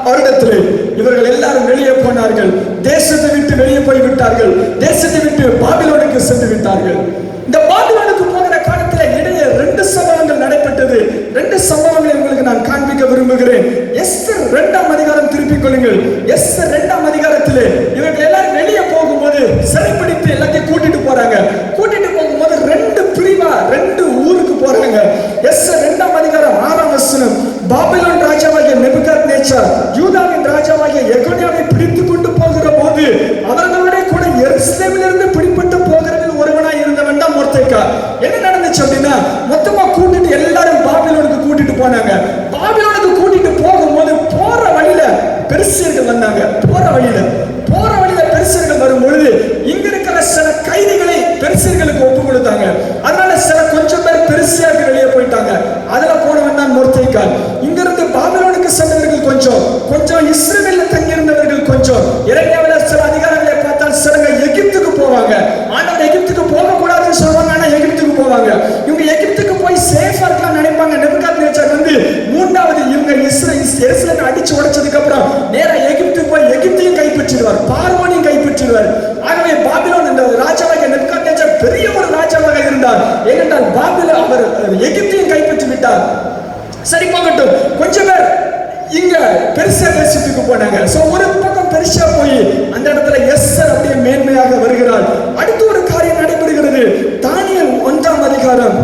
வருடத்திலே இவர்கள் எல்லாரும் வெளியே போனார்கள். தேசத்தை விட்டு வெளியே போய்விட்டார்கள். தேசத்தை விட்டு பாபிலோனுக்கு சென்று விட்டார்கள். இந்த பாபிலோனுக்கு போகிற காலத்தில் இடையே 2 சம்பவங்கள் நடைபெற்றது. 2 சம்பவங்களை உங்களுக்கு நான் காண்பிக்க விரும்புகிறேன். எஸ்தர் 2ஆம் அதிகாரம் திருப்பிக் கொள்ளுங்கள். எஸ்தர் 2ஆம் அதிகாரத்திலே இவர்கள் எல்லாரும் வெளியே போகும்போது சிறைப்பிடித்து எல்லாத்தையும் கூட்டிட்டு போறாங்க. கூட்டிட்டு போகும்போது 2 பிரிவா 2 ஊருக்கு போறாங்க. எஸ்தர் 2ஆம் அதிகாரம் 6ஆம் வசனம், பாபிலோன் ராஜாவாகிய நேபுகாத்நேச்சர் யூதாவின் ராஜாவாகிய எகோனியாவை பிடித்துக் கொண்டு போகிற போது அவர்களுடைய கூட எருசலேமிலிருந்து பிடிப்பட்டு போகிறதில் ஒருவனாய் இருந்தவன் தான் மொர்தெகாய். என்ன நடந்துச்சு அப்படின்னா, மொத்தமா கூட்டிட்டு எல்லாரும் பாபிலோனுக்கு கூட்டிட்டு போனாங்க. பாபிலோனுக்கு கூட்டிட்டு போகும்போது போற வழியில பெர்சியர்கள் வந்தாங்க. போற வழியில பெர்சியர்கள் வரும் பொழுது இங்க இருக்கிற சில கைதிகளை பெர்சியர்களுக்கு ஒப்பு கொடுத்தாங்க. அதனால சில கொஞ்சம் பேர் பெர்சியாவுக்கு வெளியே போயிட்டாங்க. அதுல போனவன் தான் மொர்தெகாய். இங்க இருந்து பாபிலோனுக்கு சென்றவர்கள் கொஞ்சம் இஸ்ரவேல்ல தங்கியிருந்தவர்கள் கொஞ்சம். எரேமியாவில சில அதிகாரங்களை பார்த்தால் சிலங்க எகிப்துக்கு போவாங்க. ஆண்டவர் எகிப்துக்கு போக கூடாதுன்னு சொல்லுவாங்க, ஆனா எகிப்துக்கு போவாங்க. இவங்க எகிப்துக்கு போய் சேஃபா இருக்கலாம் நினைப்பாங்க. நேபுகாத்நேச்சர் வந்து 3வது இவங்க எருசலேமை அடிச்சு உடைச்சதுக்கு அப்புறம் நேரா எகிப்துக்கு போய் எகிப்தையும் கைப்பற்றிடுவார், பார்வோனையும் கைப்பற்றிடுவார். ஆகவே பாபிலோன் இந்த ராஜாவாக நேபுகாத்நேச்சர் பெரிய ஒரு ராஜாவாக இருந்தார். ஏனென்றால் பாபிலோன் அவர் எகிப்தையும் கைப்பற்றி விட்டார். சரி போகட்டும். கொஞ்சம் பேர் இங்க பெர்சியா தேசத்துக்கு போனாங்க. சோ ஒரு பக்கம் பெர்சியா போய் அந்த இடத்துல எஸ்தர் அப்படியே மேன்மையாக வருகிறார். அடுத்து ஒரு காரியம் நடைபெறுகிறது. தானியேல் 1ஆம் அதிகாரம்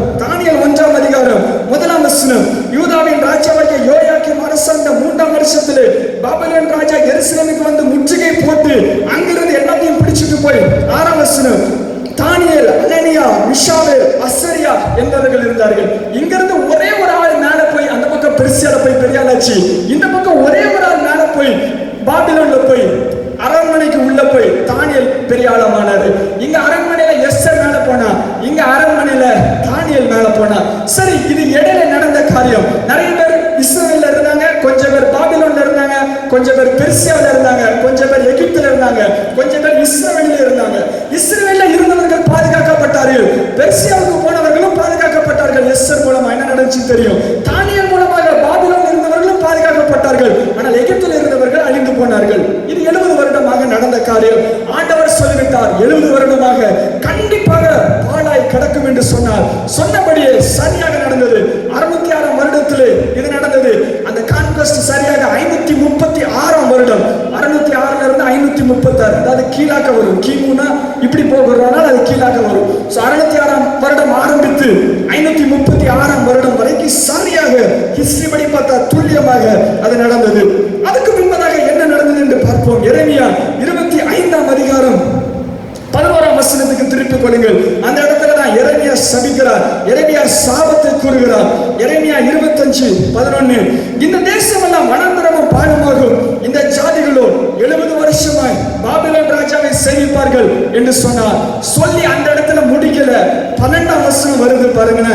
1ஆம் வசனம், யூதாவின் ராஜாவாகிய யோயாக்கீம் அரசாண்ட 3ஆம் வருஷத்திலே பாபிலோன் ராஜா எருசலேமுக்கு வந்து முற்றுகை போட்டு அங்கிருந்து எல்லாத்தையும் பிடிச்சிட்டு போய் 6ஆம் வசனம், தானியேல், அனனியா, மிஷாவேல், அசரியா என்பவர்கள் இருந்தார்கள். இங்கிருந்து ஒரே ஒரு ஆள் மேல போய் அந்த பக்கம் பெர்சியால போய் பெரிய ஆளாச்சு. இந்த பக்கம் ஒரே ஒரு ஆள் மேல போய் பாபிலோன்ல போய் அரண்மனைக்கு உள்ள போய் தானியேல் பெரிய ஆளமானாரு. இங்க அரண்மனையில எஸ்தர் மேல போனா, இங்க அரண்மனையில தானியேல் மேல போனா. சரி, இது இடையில நடந்த காரியம். நிறைய பேர் இஸ்ரவேல்ல இருந்தாங்க, கொஞ்சம் பேர் பாபிலோன்ல இருந்தாங்க, கொஞ்சம் பேர் பெர்சியாவில் இருந்தாங்க, கொஞ்சம் பேர் எகிப்துல இருந்தாங்க, கொஞ்சம் பேர் இஸ்ரவேல்ல இருந்தாங்க. இஸ்ரவேல்ல இருந்தவர்கள் பாதுகாக்கப்பட்டார்கள், பெர்சியாவுக்கு போனவர்களும் பாதுகாக்கப்பட்டார்கள். எஸ்தர் மூலமா என்ன நடந்துச்சு தெரியும். தானியேல் மூலமாக பாபிலோன் இருந்தவர்களும் பாதுகாக்கப்பட்டார்கள். ஆனால் எகிப்தில் இருந்தவர்கள் அழிந்து போனார்கள். இது 70 வருடமாக நடந்த காரியம். ஆண்டவர் சொல்லிவிட்டார், 70 வருடமாக கண்டிப்பாக பாழாய் கிடக்கும் என்று சொன்னார். சொன்னபடியே சரியாக நடந்தது. 606ஆம் வருடத்திலே இது நடந்தது. அந்த கான்குவெஸ்ட் சரியாக 536ஆம் வருடம். 606ல இருந்து 536, அதாவது கீழாக்க வரும். கிமுனா இப்படி போகிறதுனால அது கீழாக்க வரும். 606ஆம் வருடம் ஆரம்பித்து 536ஆம் வருடம் வரைக்கும் சரியாக ஹிஸ்டரி படி பார்த்தா துல்லியமாக அது நடந்தது. அதுக்கு முன்பதாக என்ன நடந்தது என்று பார்ப்போம். எரேமியா 25ஆம் அதிகாரம் 11ஆம் வசனத்துக்கு திருப்பிக் கொள்ளுங்கள். அந்த இடத்துல தான் எரேமியா சபிக்கிறார். எரேமியா சாபத்தை கூறுகிறார். எரேமியா 25:11, இந்த தேசம் எல்லாம் வனாந்தரமும் பாழுமாகும், இந்த ஜாதிகளோ 70 வருஷமாய் பாபிலோன் ராஜாவை சேவிப்பார்கள் என்று சொன்னார். சொல்லி அந்த இடத்துல முடிக்கல. 12ஆம் வசனம் வருது பாருங்க.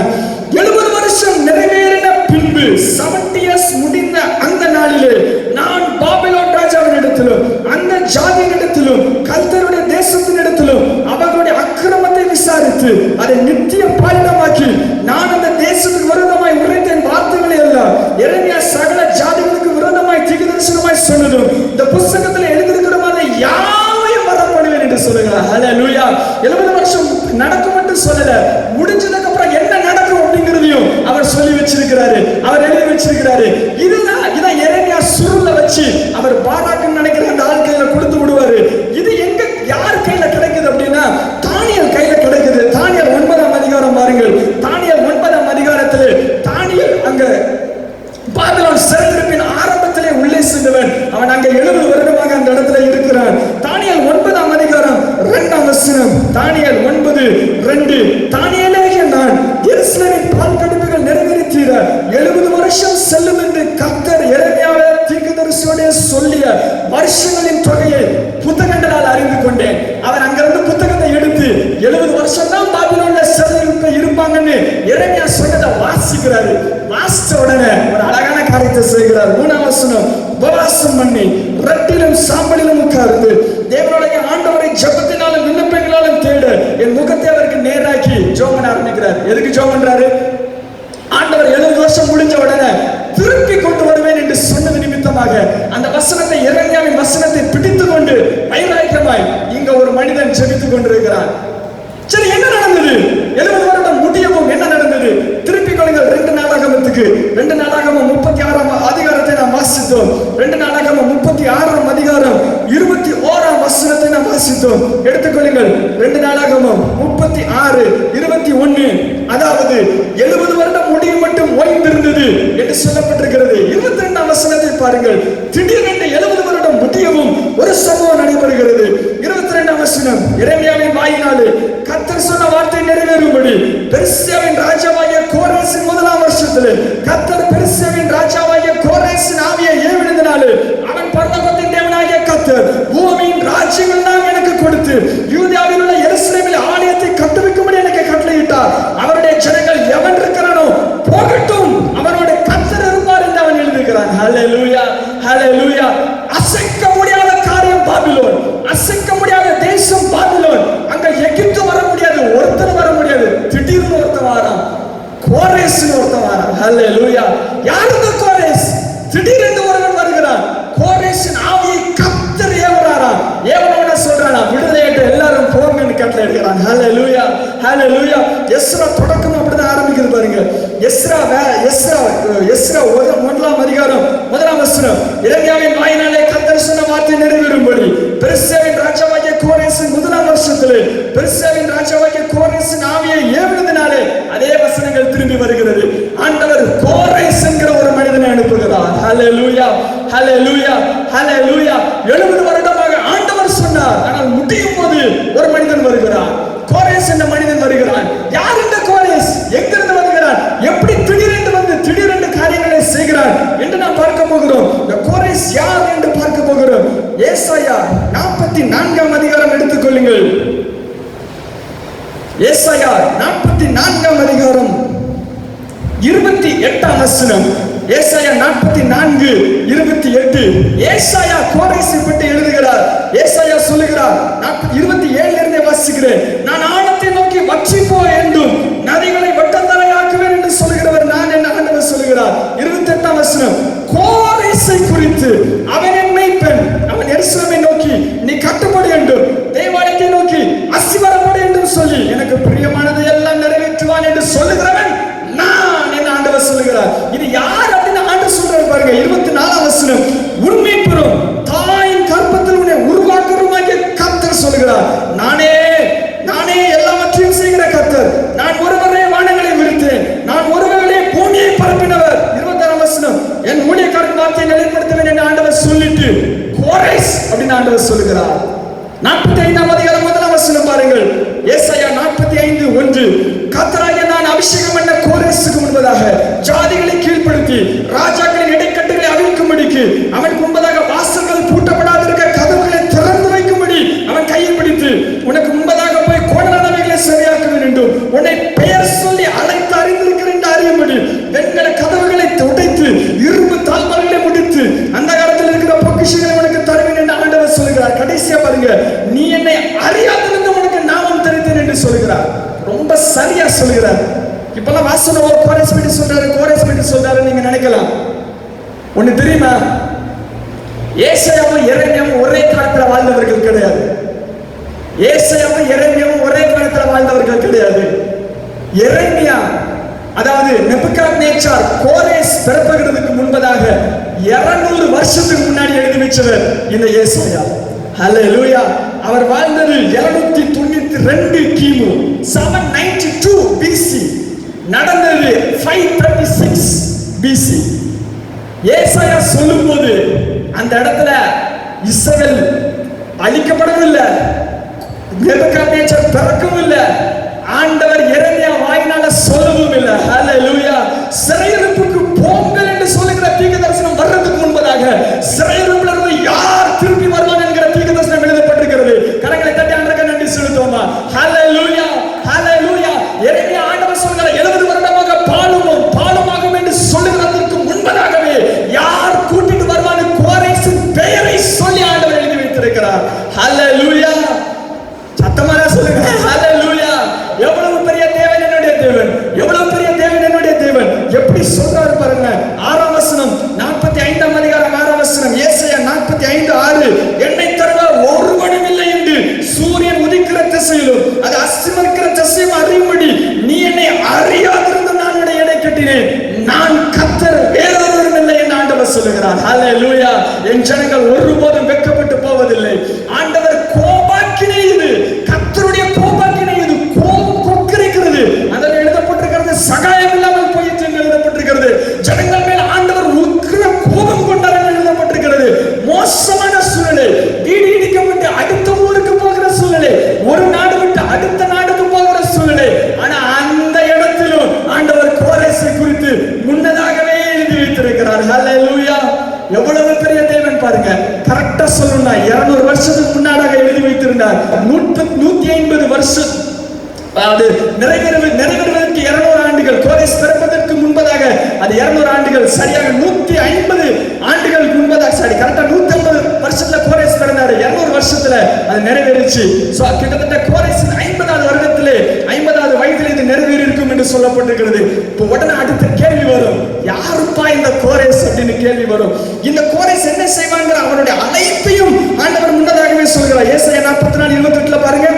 70 வருஷம் நிறைவேறின பின்பு 70 years முடிந்த அந்த நாளிலே நான் பாபிலோன் ராஜாவின் இடத்திலும் அந்த ஜாதியின் இடத்திலும் கல்தருடைய தேசத்தின் இடத்திலும் அவர்களுடைய அக்கிரமத்தை விசாரித்து ஆசீர்வதித்து அதை நித்திய பாலிடமாக்கி, நான் அந்த தேசத்துக்கு விரோதமாய் உரைத்த என் வார்த்தைகளை எல்லாம் எரேமியா சகல ஜாதிகளுக்கு விரோதமாய் தீர்க்கதரிசனமாய் சொன்னதும் இந்த புத்தகத்தில் எழுதியிருக்கிறமான யாவையும் வரப்படுவேன் என்று சொல்லுகிறார். ஹல்லேலூயா. 70 வருஷம் நடக்கும் என்று சொல்லல, முடிஞ்சதுக்கு அப்புறம் என்ன நடக்கும் அப்படிங்கிறதையும் அவர் சொல்லி வச்சிருக்கிறாரு, அவர் எழுதி வச்சிருக்கிறாரு. இதுதான் எரேமியா சுருள வச்சு அவர் பாராக்குன்னு நினைக்கிற அந்த ஆள் கையில கொடுத்து விடுவாரு. இது எங்க யார் கையில கிடைக்குது அப்படின்னா தானியேல் கையில கிடைக்குது. தானியேல் 9ஆம் அதிகாரம் பாருங்கள். தானியேல் 9ஆம் அதிகாரத்திலே தானியேல் அங்க பாபிலோன் சிறையிருப்பின் ஆரம்பத்திலே உள்ளே சென்றவன். அவன் அங்க 70 வருடமாக அந்த இடத்துல இருக்கிறான். தானியேல் 9ஆம் அதிகாரம் 2ஆம் வசனம். தானியேல் 9:2. தானியேலாகிய நான் எருசலேமின் பால் கடிப்புகள் நிறைவேறித்தீர 70 வருஷம் செல்லும் என்று கர்த்தர் எரேமியாவை தீர்க்கதரிசியோடே சொல்லிய வருஷங்களின் தொகையை புத்தகங்களால் அறிந்து கொண்டேன். அவர் அங்கிருந்து புத்தகத்தை எடுத்து 70 வருஷம் தான் பாபிலோன்ல சிறையிருப்பு இருப்பாங்கன்னு எரேமியா சொன்னதை வாசிக்கிறாரு. வாசிச்ச உடனே ஒரு அழகான காரியத்தை செய்கிறார். 3ஆம் வசனம். உபவாசம் பண்ணி ரட்டிலும் சாம்பலிலும் உட்கார்ந்து தேவனுடைய ஆண்டவரை ஜெபத்தினாலும் விண்ணப்பங்களாலும் தேட என் முகத்தை அவருக்கு நேராக்கி ஜெபம் பண்ண ஆரம்பிக்கிறார். எதுக்கு ஜெபம் பண்றாரு? ஆண்டவர் 70 வருஷம் முடிஞ்ச உடனே திருப்பி கொண்டு வருவேன் என்று சொன்னது நிமித்தமாக அந்த வசனத்தை, எரேமியாவின் வசனத்தை பிடித்துக் கொண்டு வைராக்கியமாய் இங்க ஒரு மனிதன் ஜெபித்துக் கொண்டிருக்கிறான். சரி, என்ன நடந்தது? 70 வருடம் முடியவும் என்ன நடந்தது? திருப்பி கொள்ளுங்கள் 2 நாளாகமத்துக்கு. 2 நாளாகமம் 36ஆம் அதிகாரத்தை நாம் வாசித்தோம். 2 நாளாகமம் 36ஆம் அதிகாரம் 21ஆம் வசனத்தை நாம் வாசித்தோம். எடுத்துக்கொள்ளுங்கள். 2 நாளாகமம் 36:21. அதாவது 70 வருடம் முடியும் மட்டும் ஓய்ந்திருந்தது என்று சொல்லப்பட்டிருக்கிறது. 22ஆம் வசனத்தை பாருங்கள். திடீரென்று 70 வருடம் முடியவும் ஒரு சம்பவம் நடைபெறுகிறது. 22ஆம் வசனம். எரேமியாவின் வாயினாலே கர்த்தர் சொன்ன வார்த்தை நிறைவேறும்படி பெர்சியாவின் ராஜாவாகிய கோரேசின் 1ஆம் வருஷத்திலே கர்த்தர் பெர்சியாவின் ராஜாவாகிய கோரேசின் ஆவியை ஏவினதினாலே அவன் பரலோகத்தின் தேவனாகிய கர்த்தர் பூமியின் ராஜ்யங்கள் எல்லாம் எனக்கு கொடுத்து யூதாவில் உள்ள எருசலேமில் ஆலயத்தை கட்டுவிக்கும்படி எனக்கு கட்டளையிட்டார். அவருடைய ஜனங்கள் எவன் இருக்கிறானோ போகட்டும், அவனோட கர்த்தர் இருப்பார் என்று அவன் எழுதுகிறான். ஹல்லேலூயா, ஹல்லேலூயா. அசைக்க முடியாத காரியம் பாபிலோன், அசைக்க முடியாத தேசம் பாபிலோன். அங்க எகிப்து வர முடியாது, ஒருத்தர் வர முடியாது. திடீர்னு ஒருத்தன் வாரான், கோரேஸ்னு ஒருத்தன் வாரான். ஹல்லேலூயா. யார் இந்த கோரேஸ்? திடீரென்று ஒருவன் வருகிறான். கோரேசின் ஆவியை கர்த்தர் ஏவுறாராம். ஏவனோட சொல்றானா விடுதலையிட்டு எல்லாரும் போங்கன்னு கட்டளை எடுக்கிறான். ஹல்லேலூயா, ஹல்லேலூயா. எஸ்ரா தொடக்கம் அப்படிதான் ஆரம்பிக்குது பாருங்க. எஸ்ரா 1ஆம் அதிகாரம் 1ஆம் வசனம். எரேமியாவின் வாயினாலே கர்த்தர் சொன்ன வார்த்தை நிறைவேறும்படி பெர்சியாவின் ராஜாவாகிய கோரேசின் 1ஆம் வருஷத்திலே பெர்சியாவின் ராஜாவாகிய கோரேசின் ஆவியை ஏவினதினாலே அதே வசனங்கள் திரும்பி வருகிறது. ஆண்டவர் கோரேஸ் என்கிற ஒரு மனிதனை அனுப்புகிறார். ஹல்லேலூயா, ஹல்லேலூயா, ஹல்லேலூயா. 70 வருடமாக ஆண்டவர் சொன்னார். ஆனால் முடியும் போது ஒரு மனிதன் வருகிறான். கோரேஸ் என்ற மனிதன் வருகிறான். யார் இந்த கோரேஸ்? எங்கிருந்து வருகிறான்? எப்படி திடீரென்று வந்து திடீரென்று காரியங்களை செய்கிறான் என்று நாம் பார்க்க போகிறோம். இந்த கோரேஸ் யார் என்று பார்க்க போகிறோம். ஏசாயா 44ஆம் அதிகாரம் எடுத்துக்கொள்ளுங்கள். ஏசாயா 44ஆம் அதிகாரம் 28ஆம் வசனம். ஏசாயா 44:28. ஏசாயா கோரேசை பற்றி எழுதுகிறார். ஏசாயா சொல்லுகிறார், 27 இருந்தே வாசிக்கிறேன். நான் ஆழத்தை நோக்கி வற்றிப்போ என்றும் நதிகளை வட்டத்தரையாக்குவேன் என்று சொல்கிறவர் நான் என்ன ஆண்டவர் சொல்லுகிறார். 28ஆம் வசனம். கோரேசை குறித்து அவன் என் மேய்ப்பன், அவன் எருசலேமை நோக்கி நீ கட்டுப்படு என்றும் தேவாலயத்தை நோக்கி அஸ்திவாரப்படு என்றும் சொல்லி எனக்கு பிரியமானதை எல்லாம் நிறைவேற்றுவான் என்று சொல்லுகிறவன் நான் என்ன ஆண்டவர் சொல்லுகிறார். இது யார் அப்படின்னு ஆண்டவர் சொல்றாரு பாருங்க. 24ஆம் வசனம். உண்மை பெறும் தாயின் கற்பத்தில் உன்னை உருவாக்குறமாகிய கர்த்தர் சொல்லுகிறார். நானே எல்லாவற்றையும் செய்கிற கர்த்தர். நான் ஒருவரே வானங்களை விரித்தேன், நான் ஒருவரே பூமியை பரப்பினவர். 26ஆம் வசனம். என் ஊழியக்காரன் வார்த்தையை நிலைப்படுத்துவேன் என்று ஆண்டவர் சொல்லிட்டு கோரேஸ் அப்படின்னு ஆண்டவர் சொல்லுகிறார். 45ஆம் அதிகாரம் 1ஆம் வசனம் பாருங்கள். ஏசாயா 45:1. கர்த்தராகிய நான் அபிஷேகம் பண்ண கோரேசுக்கு முன்பதாக ஜாதிகளை கீழ்ப்படுத்தி ராஜாக்களின் இடைக்கட்டுகளை அவிழ்க்கும்படிக்கு அவனுக்கு முன்பதாக வாசல்கள் பூட்டப்படாதிருக்க கதவுகளை திறந்து வைக்கும்படி அவன் கையை பிடித்து உனக்கு முன்பதாக போய் கோணலானவைகளை சரியாக்க வேண்டும், உன்னை பெயர் சொல்லி அழைத்து அறிந்திருக்கிறேன் என்று அறியும்படி வெண்கல கதவுகளை உடைத்து இரும்பு தாழ்பால்களை முடித்து அந்த காலத்தில் இருக்கிற பொக்கிஷங்களை உனக்கு தருவேன் என்று ஆண்டவர் சொல்லுகிறார். கடைசியா பாருங்க. நீ என்னை அறியாதிருந்து உனக்கு நாமம் தரித்தேன் என்று சொல்லுகிறார். சொல்றார், ரொம்ப சரியா சொல்கிறார். இப்பெல்லாம் வாசனம் ஒரு கோரஸ் விட்டு சொல்றாரு நீங்க நினைக்கலாம். ஒண்ணு தெரியுமா, ஏசாயாவும் எரேமியாவும் ஒரே காலத்துல வாழ்ந்தவர்கள் கிடையாது. ஏசாயாவும் எரேமியாவும் ஒரே காலத்துல வாழ்ந்தவர்கள் கிடையாது. எரேமியா, அதாவது நேபுகாத்நேச்சார் கோரேஸ் பிறப்புகிறதுக்கு முன்பதாக 200 வருஷத்துக்கு முன்னாடி எழுதி வச்சவர் இந்த ஏசாயா. ஹல்லேலூயா. அவர் வாழ்ந்தது 292 கிமு, 792 பிசி. நடந்தது 536 பிசி. ஏசாயா சொல்லும்போது அந்த இடத்துல இஸ்ரவேல் அழிக்கப்படவில்லை, நேபுகாத்நேச்சார் பிறக்கவும் இல்லை, ஆண்டவர் எரேமியா வாயினால சொல்லவும் இல்லை. ஹல்லேலூயா. சிறையிருப்புக்கு போங்கள் என்று சொல்லுகிற தீர்க்கதரிசனம் வர்றதுக்கு முன்பதாக சிறையிருப்புல இருந்து யார் திருப்பி வருவாங்க என்கிற தீர்க்கதரிசனம் எழுதப்பட்டிருக்கிறது. கரங்களை தட்டி ஆண்டவருக்கு நன்றி செலுத்துவோமா? ஹல்லேலூயா, ஹல்லேலூயா. எரேமியா ஆண்டவர் சொல்கிற 70 வருடமாக பாலுமாகும் என்று சொல்லுகிறதற்கு முன்பதாகவே யார் கூட்டிட்டு வருவாங்க கோரேசின் பெயரை சொல்லி ஆண்டவர் எழுதி வைத்திருக்கிறார். ஹல்லேலூயா. சத்தமா சொல்லுங்க, ஹல்லேலூயா. எவ்வளவு பெரிய தேவன் என்னுடைய தேவன், எவ்வளவு பெரிய தேவன் என்னுடைய தேவன். எப்படி சொல்றாரு பாருங்க. 6ஆம் வசனம், 45ஆம் அதிகாரம் 6ஆம் வசனம், ஏசாயா 45:6. என்னை தவிர ஒருவனும் இல்லை என்று சூரியன் உதிக்கிற திசையிலும் அது அஸ்தமிக்கிற திசையும் அறியும்படி நீ என்னை அறியாதிருந்த நான் உன்னை எடை கட்டினேன். நான் கர்த்தர், வேறொருவரும் இல்லை என்று ஆண்டவர் சொல்லுகிறார். ஹல்லேலூயா. என் ஜனங்கள் ஒருபோதும் வெட்கப்பட்டு போவதில்லை. ஆண்டவர் கோபாக்கினை, இது கர்த்தருடைய கோபாக்கினை, இது கோபம் கொக்கரிக்கிறது. அதில் எழுதப்பட்டிருக்கிறது சகாயம் இல்லாமல் போயிற்று என்று எழுதப்பட்டிருக்கிறது. ஜனங்கள் மேல் ஆண்டவர் உக்கிர கோபம் கொண்டார் என்று எழுதப்பட்டிருக்கிறது. மோசமான சூழ்நிலை, வீடு இடிக்கப்பட்டு அடுத்த ஊருக்கு போகிற சூழ்நிலை, ஒரு நாடு விட்டு அடுத்த நாடுக்கு போகிற சூழ்நிலை. ஆனா அந்த இடத்திலும் ஆண்டவர் கோரேசை குறித்து முன்னதாகவே எழுதி வைத்திருக்கிறார். ஹல்லேலூயா. எவ்வளவு பெரிய தேவன் பாருங்க. கரெக்டா சொல்லணும்னா 200 வருஷத்துக்கு முன்னாடாக எழுதி வைத்திருந்தார். 150 வருஷம், அதாவது நிறைவேறுவதற்கு 200 ஆண்டுகள், கோரேஸ் பிறப்பதற்கு முன்பதாக அது 200 ஆண்டுகள், சரியாக 150 ஆண்டுகள் முன்பதாக, சரி கரெக்டா 150 வருஷத்துல கோரேஸ் பிறந்தாரு. 200 வருஷத்துல அது நிறைவேறிச்சு. கிட்டத்தட்ட கோரேஸின் 50வது வருடத்திலே 50வது வயதில் இது நிறைவேறி இருக்கும் என்று சொல்லப்பட்டிருக்கிறது. இப்போ உடனே அடுத்த கேள்வி வரும், யாருப்பா இந்த கோரேஸ் அப்படின்னு கேள்வி வரும். இந்த கோரேஸ் என்ன செய்வாங்க? அவருடைய அனைத்தையும் ஆண்டவர் முன்னதாகவே சொல்கிறார். ஏசாயா 44:28 பாருங்க.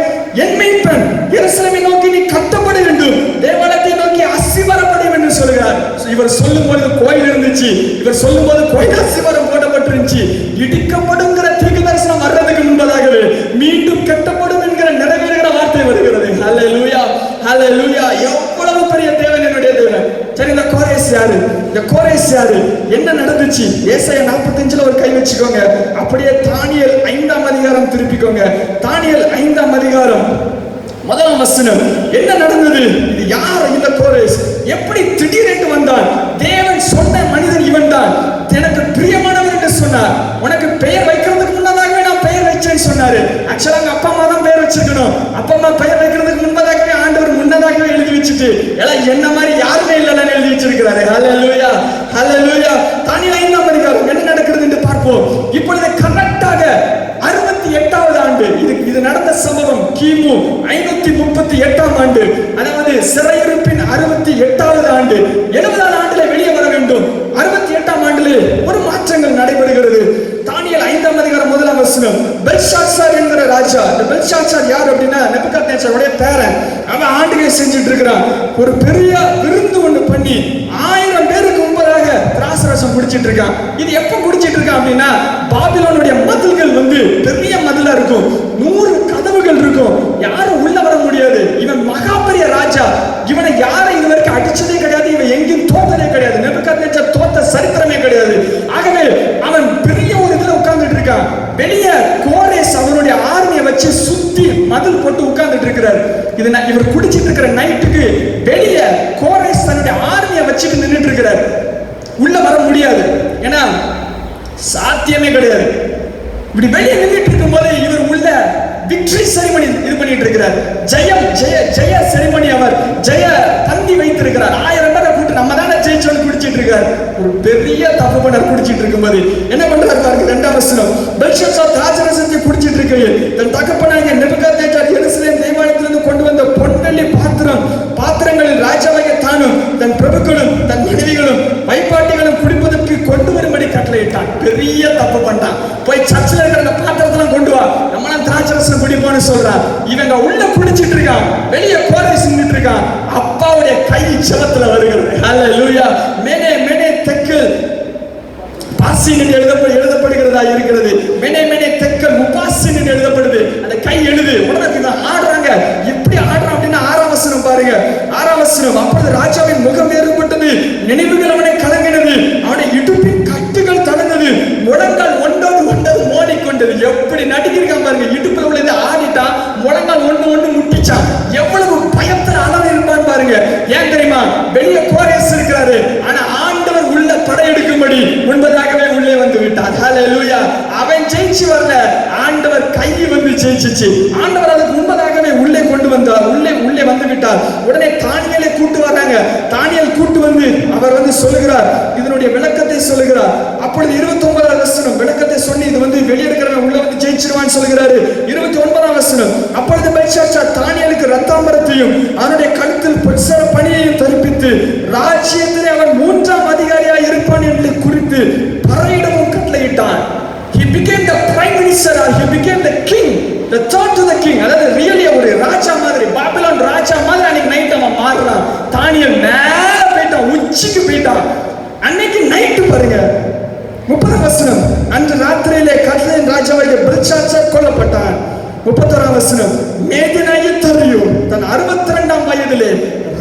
என் மேய்ப்பன் எருசலேமை நோக்கி நீ கட்டப்பட வேண்டும், தேவாலயத்தை நோக்கி அஸ்திவாரப்பட வேண்டும் சொல்கிறார். இவர் சொல்லும்போது கோயில் இருந்துச்சு, இவர் சொல்லும்போது கோயில் அஸ்திவாரம் போடப்பட்டிருந்துச்சு. இடிக்கப்படுங்கிற தீர்க்கதரிசனம் வர்றதுக்கு முன்பதாகவே மீண்டும் கட்டப்படும் என்கிற நிறைவேறுகிற வார்த்தை வருகிறது. ஹல்லேலூயா, ஹல்லேலூயா. எவ்வளவு பெரிய தேவன் என்னுடைய தேவன். சரி, இந்த கோரேஸ் யாரு? இந்த கோரேஸ் யாரு? என்ன நடந்துச்சு? ஏசாயா 45 ஒரு கை வச்சுக்கோங்க. அப்படியே தானியேல் 5ஆம் அதிகாரம் திருப்பிக்கோங்க. தானியேல் 5ஆம் அதிகாரம் 1ஆம் வசனம். என்ன நடந்தது? இது யார் இந்த கோரேஸ்? எப்படி திடீரென்று வந்தான்? தேவன் சொன்ன மனிதன் இவன் தான், எனக்கு பிரியமானவன் என்று சொன்னார். உனக்கு பெயர் வைக்கிறதுக்கு முன்னதாகவே நான் பெயர் வச்சேன்னு சொன்னாரு. ஆக்சுவலா அவங்க அப்பா அம்மா தான் பெயர் வச்சிருக்கணும். அப்பா அம்மா பெயர் வைக்கிறதுக்கு முன்பதாகவே ஆண்டவர் முன்னதாகவே எழுதி வச்சுட்டு, எல்லாம் என்ன மாதிரி யாருமே இல்லைன்னு எழுதி வச்சிருக்கிறாரு. ஹல்லேலூயா, ஹல்லேலூயா. தானியேல் 5ஆம் அதிகாரம் என்ன நடக்கிறது என்று பார்ப்போம். இப்பொழுது கரெக்டாக 68வது ஆண்டு, இது நடந்த சம்பவம் கிமு 538ஆம் ஆண்டு, அதாவது சிறையிருப்பின் 68வது ஆண்டு. 70வது ஆண்டுல வெளியே வர வேண்டும். 68ஆம் ஆண்டிலே ஒரு மாற்றங்கள் நடைபெறுகிறது. தானியேல் 5ஆம் அதிகாரம் 1ஆம் வசனம். பெல்ஷாத்சார் என்கிற ராஜா, இந்த பெல்ஷாத்சார் யார் அப்படின்னா நேபுகாத்நேச்சாருடைய பேரன். அவன் ஆண்டுகளை செஞ்சுட்டு இருக்கிறான். ஒரு பெரிய விருந்து ஒண்ணு பண்ணி 1000 பேருக்கு முன்பதாக திராட்சரசம் குடிச்சிட்டு இருக்கான். இது எப்ப குடிச்சிட்டு இருக்கான் அப்படின்னா, பாபிலோனுடைய மதில்கள் பெரிய மதிலா இருக்கும், 100 கதவுகள் இருக்கும், யாரும் உள்ள வர முடியாது. இவன் மகா பெரிய ராஜா. இவனை யாரும் இதுவரைக்கும் அடிச்சதே கிடையாது, இவன் எங்கேயும் தோத்ததே கிடையாது. நேபுகாத்நேச்சார் தோத்த சரித்திரமே கிடையாது. ஆகவே அவன் பெரிய ஒரு இதுல உட்கார்ந்துட்டு இருக்கான். வெளியே கோரேஸ் அவனுடைய ஆர்மியை வச்சு சுத்தி மதில் போட்டு உட்கார்ந்துட்டு இருக்கிறார். இவர் குடிச்சிட்டு இருக்கிற நைட்டுக்கு வெளியே கோரேஸ் தன்னுடைய ஆர்மியை வச்சுட்டு நின்றுட்டு இருக்கிறார். உள்ள வர முடியாது, ஏன்னா சாத்தியமே கிடையாது. இப்படி வெளியே நின்றுட்டு இருக்கும் போது இவர் உள்ள விக்டரி செரிமனி இது பண்ணிட்டு இருக்கிறார். ஜெய செரிமனி, அவர் ஜெய தந்தி வைத்திருக்கிறார். 1000 பேரை கூட்டு நம்ம தானே ஜெயிச்சோன்னு குடிச்சிட்டு இருக்கார். ஒரு பெரிய தப்பு பண்ண குடிச்சிட்டு இருக்கும்போது என்ன பண்றாரு பாருங்க. 2ஆம் வசனம். பெல்ஷாத்சார் திராட்சரசத்தை குடிச்சிட்டு இருக்கையில் தன் தகப்பனாகிய நேபுகாத்நேச்சார் எருசலேம் தேவாலயத்திலிருந்து கொண்டு வந்த பொன்வெள்ளி இவங்க உள்ள குளிச்சிட்டு இருக்கான், வெளியே கோரேஸ் நின்னுட்டு இருக்கான். அப்பாவுடைய கை ஜெபத்துல வருகிறது. ஹல்லேலூயா. மேனே மேனே தெக்கல் பாசின் எழுதப்படுகிறதா இருக்கிறது. மேனே மேனே தெக்கல் முபாசின் எழுதப்படுது. அந்த கை எழுது. உடனே ஆடுறாங்க. எப்படி ஆடுறான் அப்படின்னா 6ஆம் வசனம் பாருங்க. 6ஆம் வசனம். அப்பொழுது ராஜாவின் முகம் வேறுபட்டது, நினைவுகள் அவனை கலங்கினது, அவனை இடுப்பின் கட்டுகள் தளர்ந்தது, முழங்கால் ஒன்றோடு ஒன்றது மோதிக்கொண்டது. எப்படி நடுங்கிருக்கான் பாருங்க. இடுப்புல உள்ளது ஆடிட்டான், முழங்கால் ஒன்று முட்டிச்சான். எவ்வளவு பயத்துல அளவு இருப்பான் பாருங்க. ஏன் தெரியுமா? வெளியே கோரேஸ் இருக்கிறாரு, ஆனா ஆண்டவர் உள்ள படையெடுக்கும்படி முன்பதாகவே உள்ளே வந்து விட்டார். ஹல்லேலூயா. அவன் ஜெயிச்சு வரல, ஆண்டவர் கை வந்து ஜெயிச்சிச்சு. ஆண்டவர் அதுக்கு முன்பதாகவே உள்ளே கொண்டு வந்தார், உள்ளே வந்து விட்டார். உடனே தானியேலை கூட்டு வர்றாங்க. தானியேல் கூட்டு வந்து அவர் வந்து சொல்லுகிறார், இதனுடைய விளக்கத்தை சொல்லுகிறார். அப்பொழுது 29ஆம் வசனம் விளக்கத்தை சொல்லி, இது வந்து வெளியெடுக்கிறவன் உள்ள வந்து ஜெயிச்சிருவான்னு சொல்லுகிறாரு. 29ஆம் வசனம். அப்பொழுது பெல்ஷாத்சார் தானியேலுக்கு ரத்தாம்பரத்தையும் அவனுடைய கழுத்தில் பொற்சர பணியையும் தரிப்பித்து, ராஜ்யத்திலே அவன் 3ஆம் அதிகாரியாய் இருப்பான் என்று குறித்து பறையிடவும் கட்டளையிட்டான். He became the prime minister, or he became the king, the third to the king. அதாவது ரியலி ஒரு ராஜா மாதிரி, பாபிலோன் ராஜா மாதிரி அன்னைக்கு நைட் அவன் மாறுறான். தானியேல் மேல போயிட்டான், உச்சிக்கு போயிட்டான். அன்னைக்கு நைட்டு பாருங்க 30ஆம் வசனம். அன்று ராத்திரியிலே கட்லேன் ராஜாவாகிய பெல்ஷாத்சார் கொல்லப்பட்டான். 31ஆம் வசனம். மேதினாகிய தரியு தன் 62ஆம் வயதிலே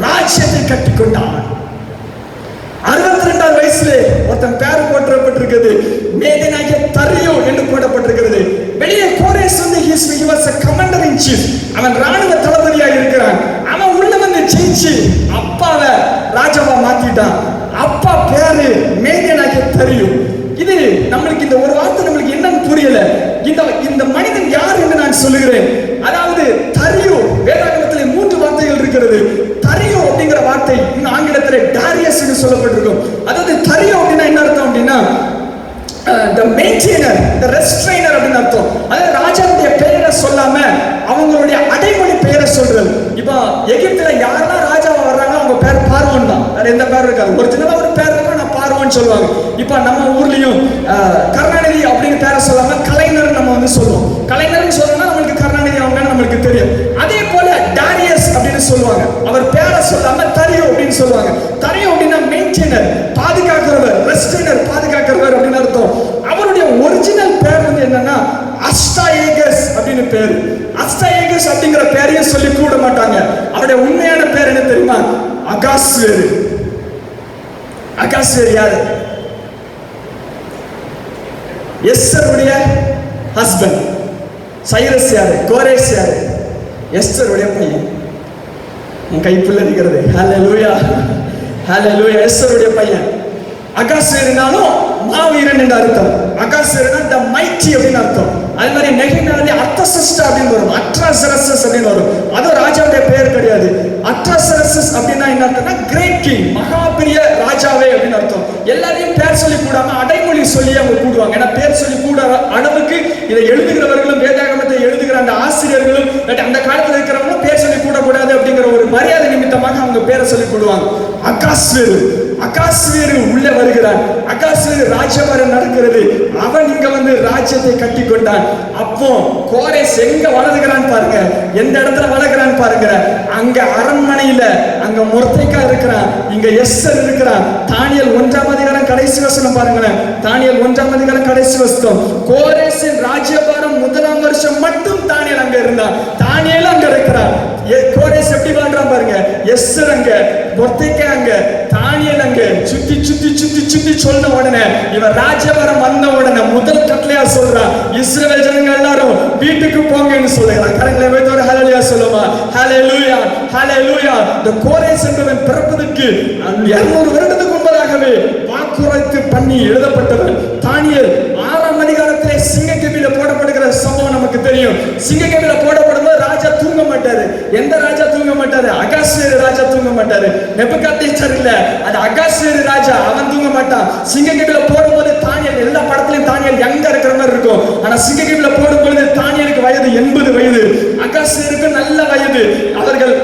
ராஜ்யத்தை கட்டிக்கொண்டான். 62ஆம் வயசுலே ஒருத்தன் பேர் போற்றப்பட்டிருக்கிறது, மேதினாகிய தரியு என்று போடப்பட்டிருக்கிறது. வெளியே கோரேஸ் வந்து he was a commander in chief. அவன் ராணுவ தளபதியாக இருக்கிறான். அவன் உள்ள வந்து ஜெயிச்சு அப்பாவை ராஜாவா மாத்திட்டான். அப்பா பேரு மேதினாகிய தரியு. இது நம்மளுக்கு இந்த ஒரு வார்த்தை நம்மளுக்கு என்னன்னு புரியல. இந்த மனிதன் யார் என்று நான் சொல்லுகிறேன். அதாவது தரியு, வேதாகமத்திலே 3 வார்த்தைகள் இருக்கிறது. தரியு அப்படிங்கிற வார்த்தை ஆங்கிலத்திலே டாரியஸ் என்று சொல்லப்பட்டிருக்கும். அதாவது தரியு அப்படின்னா என்ன அர்த்தம் அப்படின்னா the maintainer, the restrainer அப்படின்னு அர்த்தம். அதாவது ராஜாவுடைய பெயரை சொல்லாம அவங்களுடைய அடைமொழி பெயரை சொல்றது. இப்போ எகிப்துல யாரெல்லாம் ராஜாவா வர்றாங்களோ அவங்க பேர் பார்வோன் தான், வேற எந்த பேர் இருக்காது. ஒரு சின்னதா ஒரு பேர் இருக்கும், நான் பார்வோன்னு சொல்லுவாங்க. இப்போ நம்ம ஊர்லயும் கருணாநிதி அப்படின்னு பேரை சொல்லாம கலைஞர் நம்ம வந்து சொல்லுவோம். கலைஞர்னு சொல்லணும்னா நம்மளுக்கு கருணாநிதி அவங்க நம்மளுக்கு தெரியும். அதே போல டாரியஸ் அப்படின்னு சொல்லுவாங்க. அவர் பேரை சொல்லாம தரியு அப்படின்னு சொல்லுவாங்க. தரியு அப்படின்னா மெயின்டெய்னர், பாதுகாக்கிறவர், ரெஸ்ட்ரெய்னர், பாதுகாக்கிறவர் அப்படின்னு அர்த்தம். அவருடைய ஒரிஜினல் பேர் வந்து என்னன்னா அஸ்டாயேகஸ் அப்படின்னு பேரு. அஸ்டாயேகஸ் அப்படிங்கிற பேரையும் சொல்லி கூட மாட்டாங்க. அவருடைய உண்மையான பேர் என்ன தெரியுமா? அகாஸ்வேரு. அகாஸ்வேரு யாரு? எஸ்தருடைய ஹஸ்பண்ட். சைரஸ் யாரு? கோரேஸ் யாரு? எஸ்தருடைய பையன். என் கைப்புள்ள இருக்கிறது. ஹல்லேலூயா, ஹல்லேலூயா. எஸ்தருடைய பையன். அகாஸ்வேருனாலும் மாவீரன் என்று அர்த்தம். அகாஸ்வேருனா த மைட்டி அப்படின்னு அர்த்தம். அது மாதிரி நெகேமியாவிலே அர்த்தசஷ்டா அப்படின்னு வரும், அட்ராசரசஸ் அப்படின்னு வரும். அது ராஜாவுடைய பெயர் கிடையாது. அட்ராசரசஸ் அப்படின்னா என்ன அர்த்தம்னா கிரேட் கிங், மகாபெரிய ராஜாவே அப்படின்னு அர்த்தம். எல்லாரையும் பேர் சொல்லி கூடாம அடைமொழி சொல்லி அவங்க கூடுவாங்க. ஏன்னா பேர் சொல்லி கூட அளவுக்கு இதை எழுதுகிறவர்களும் வேதாகமத்தை எழுதுகிற அந்த ஆசிரியர்களும் அந்த காலத்தில் இருக்கிறவங்களும் பேர் சொல்லி கூடக்கூடாது அப்படிங்கிற ஒரு மரியாதை நிமித்தமாக அவங்க பேரை சொல்லி கூடுவாங்க. அகாஸ்வேரு, அகாஸ்வேரு உள்ள வருகிறான். அகாஸ்வேரு ராஜ்யபாரம் நடக்கிறது. அவன் இங்க வந்து ராஜ்யத்தை கட்டி கொண்டான். அப்போ கோரேஸ் எங்க வளர்கிறான் பாருங்க, எந்த இடத்துல வளர்கிறான் பாருங்க. அங்க அரண்மனையில அங்க மொர்தெக்காய் இருக்கிறான், இங்க எஸ்தர் இருக்கிறான். தானியேல் 1ஆம் அதிகாரம் கடைசி வசனம் பாருங்களேன். தானியேல் 1ஆம் அதிகாரம் கடைசி வசனம். கோரேசின் ராஜ்யபாரம் 1ஆம் வருஷம் மட்டும் தானியேல் அங்க இருந்தான். தானியேல் அங்க இருக்கிறான். கோரேஸ் எப்படி வாழ்றான் பாருங்க. எஸ்தர் அங்க, மொர்தெக்காய் அங்க, தானியேல் அங்க. சுத்தி சுத்தி சுத்தி சுத்தி சொன்ன உடனே இவன் ராஜ்யபாரம் வந்த உடனே முதல் கட்டளையா சொல்றான், இஸ்ரவேல் ஜனங்க எல்லாரும் வீட்டுக்கு போங்கன்னு சொல்லுகிறான். கரங்களை வைத்து ஒரு ஹல்லேலூயா சொல்லுமா. ஹல்லேலூயா, ஹல்லேலூயா. இந்த கோரேஸ் என்பவன் பிறப்பதற்கு 200 வருடத்துக்கு முன்பதாகவே வாக்குரைத்து பண்ணி எழுதப்பட்டவன். தானியேல் 6ஆம் அதிகாரத்திலே சிங்கக்கேபில போடப்படுகிற சம்பவம் நமக்கு தெரியும். சிங்கக்கேபில போடப்படும்போது ராஜா தூங்க மாட்டாரு. எந்த ராஜா தூங்க மாட்டாரு? அகாஸ்வேரு ராஜா தூங்க மாட்டாரு. நெபுகாத்நேச்சர் இல்ல, அது அகாஸ்வேரு ராஜா, அவன் தூங்க மாட்டான். சிங்கக்கேபில போடும்போது தானியேல், எல்லா படத்திலும் தானியேல் யங்கா இருக்கிற மாதிரி இருக்கும். ஆனா சிங்கக்கேபில போடும்போது தானியேலுக்கு வயது 80 வயது, அகாஸ்வேருக்கு நல்ல வயது.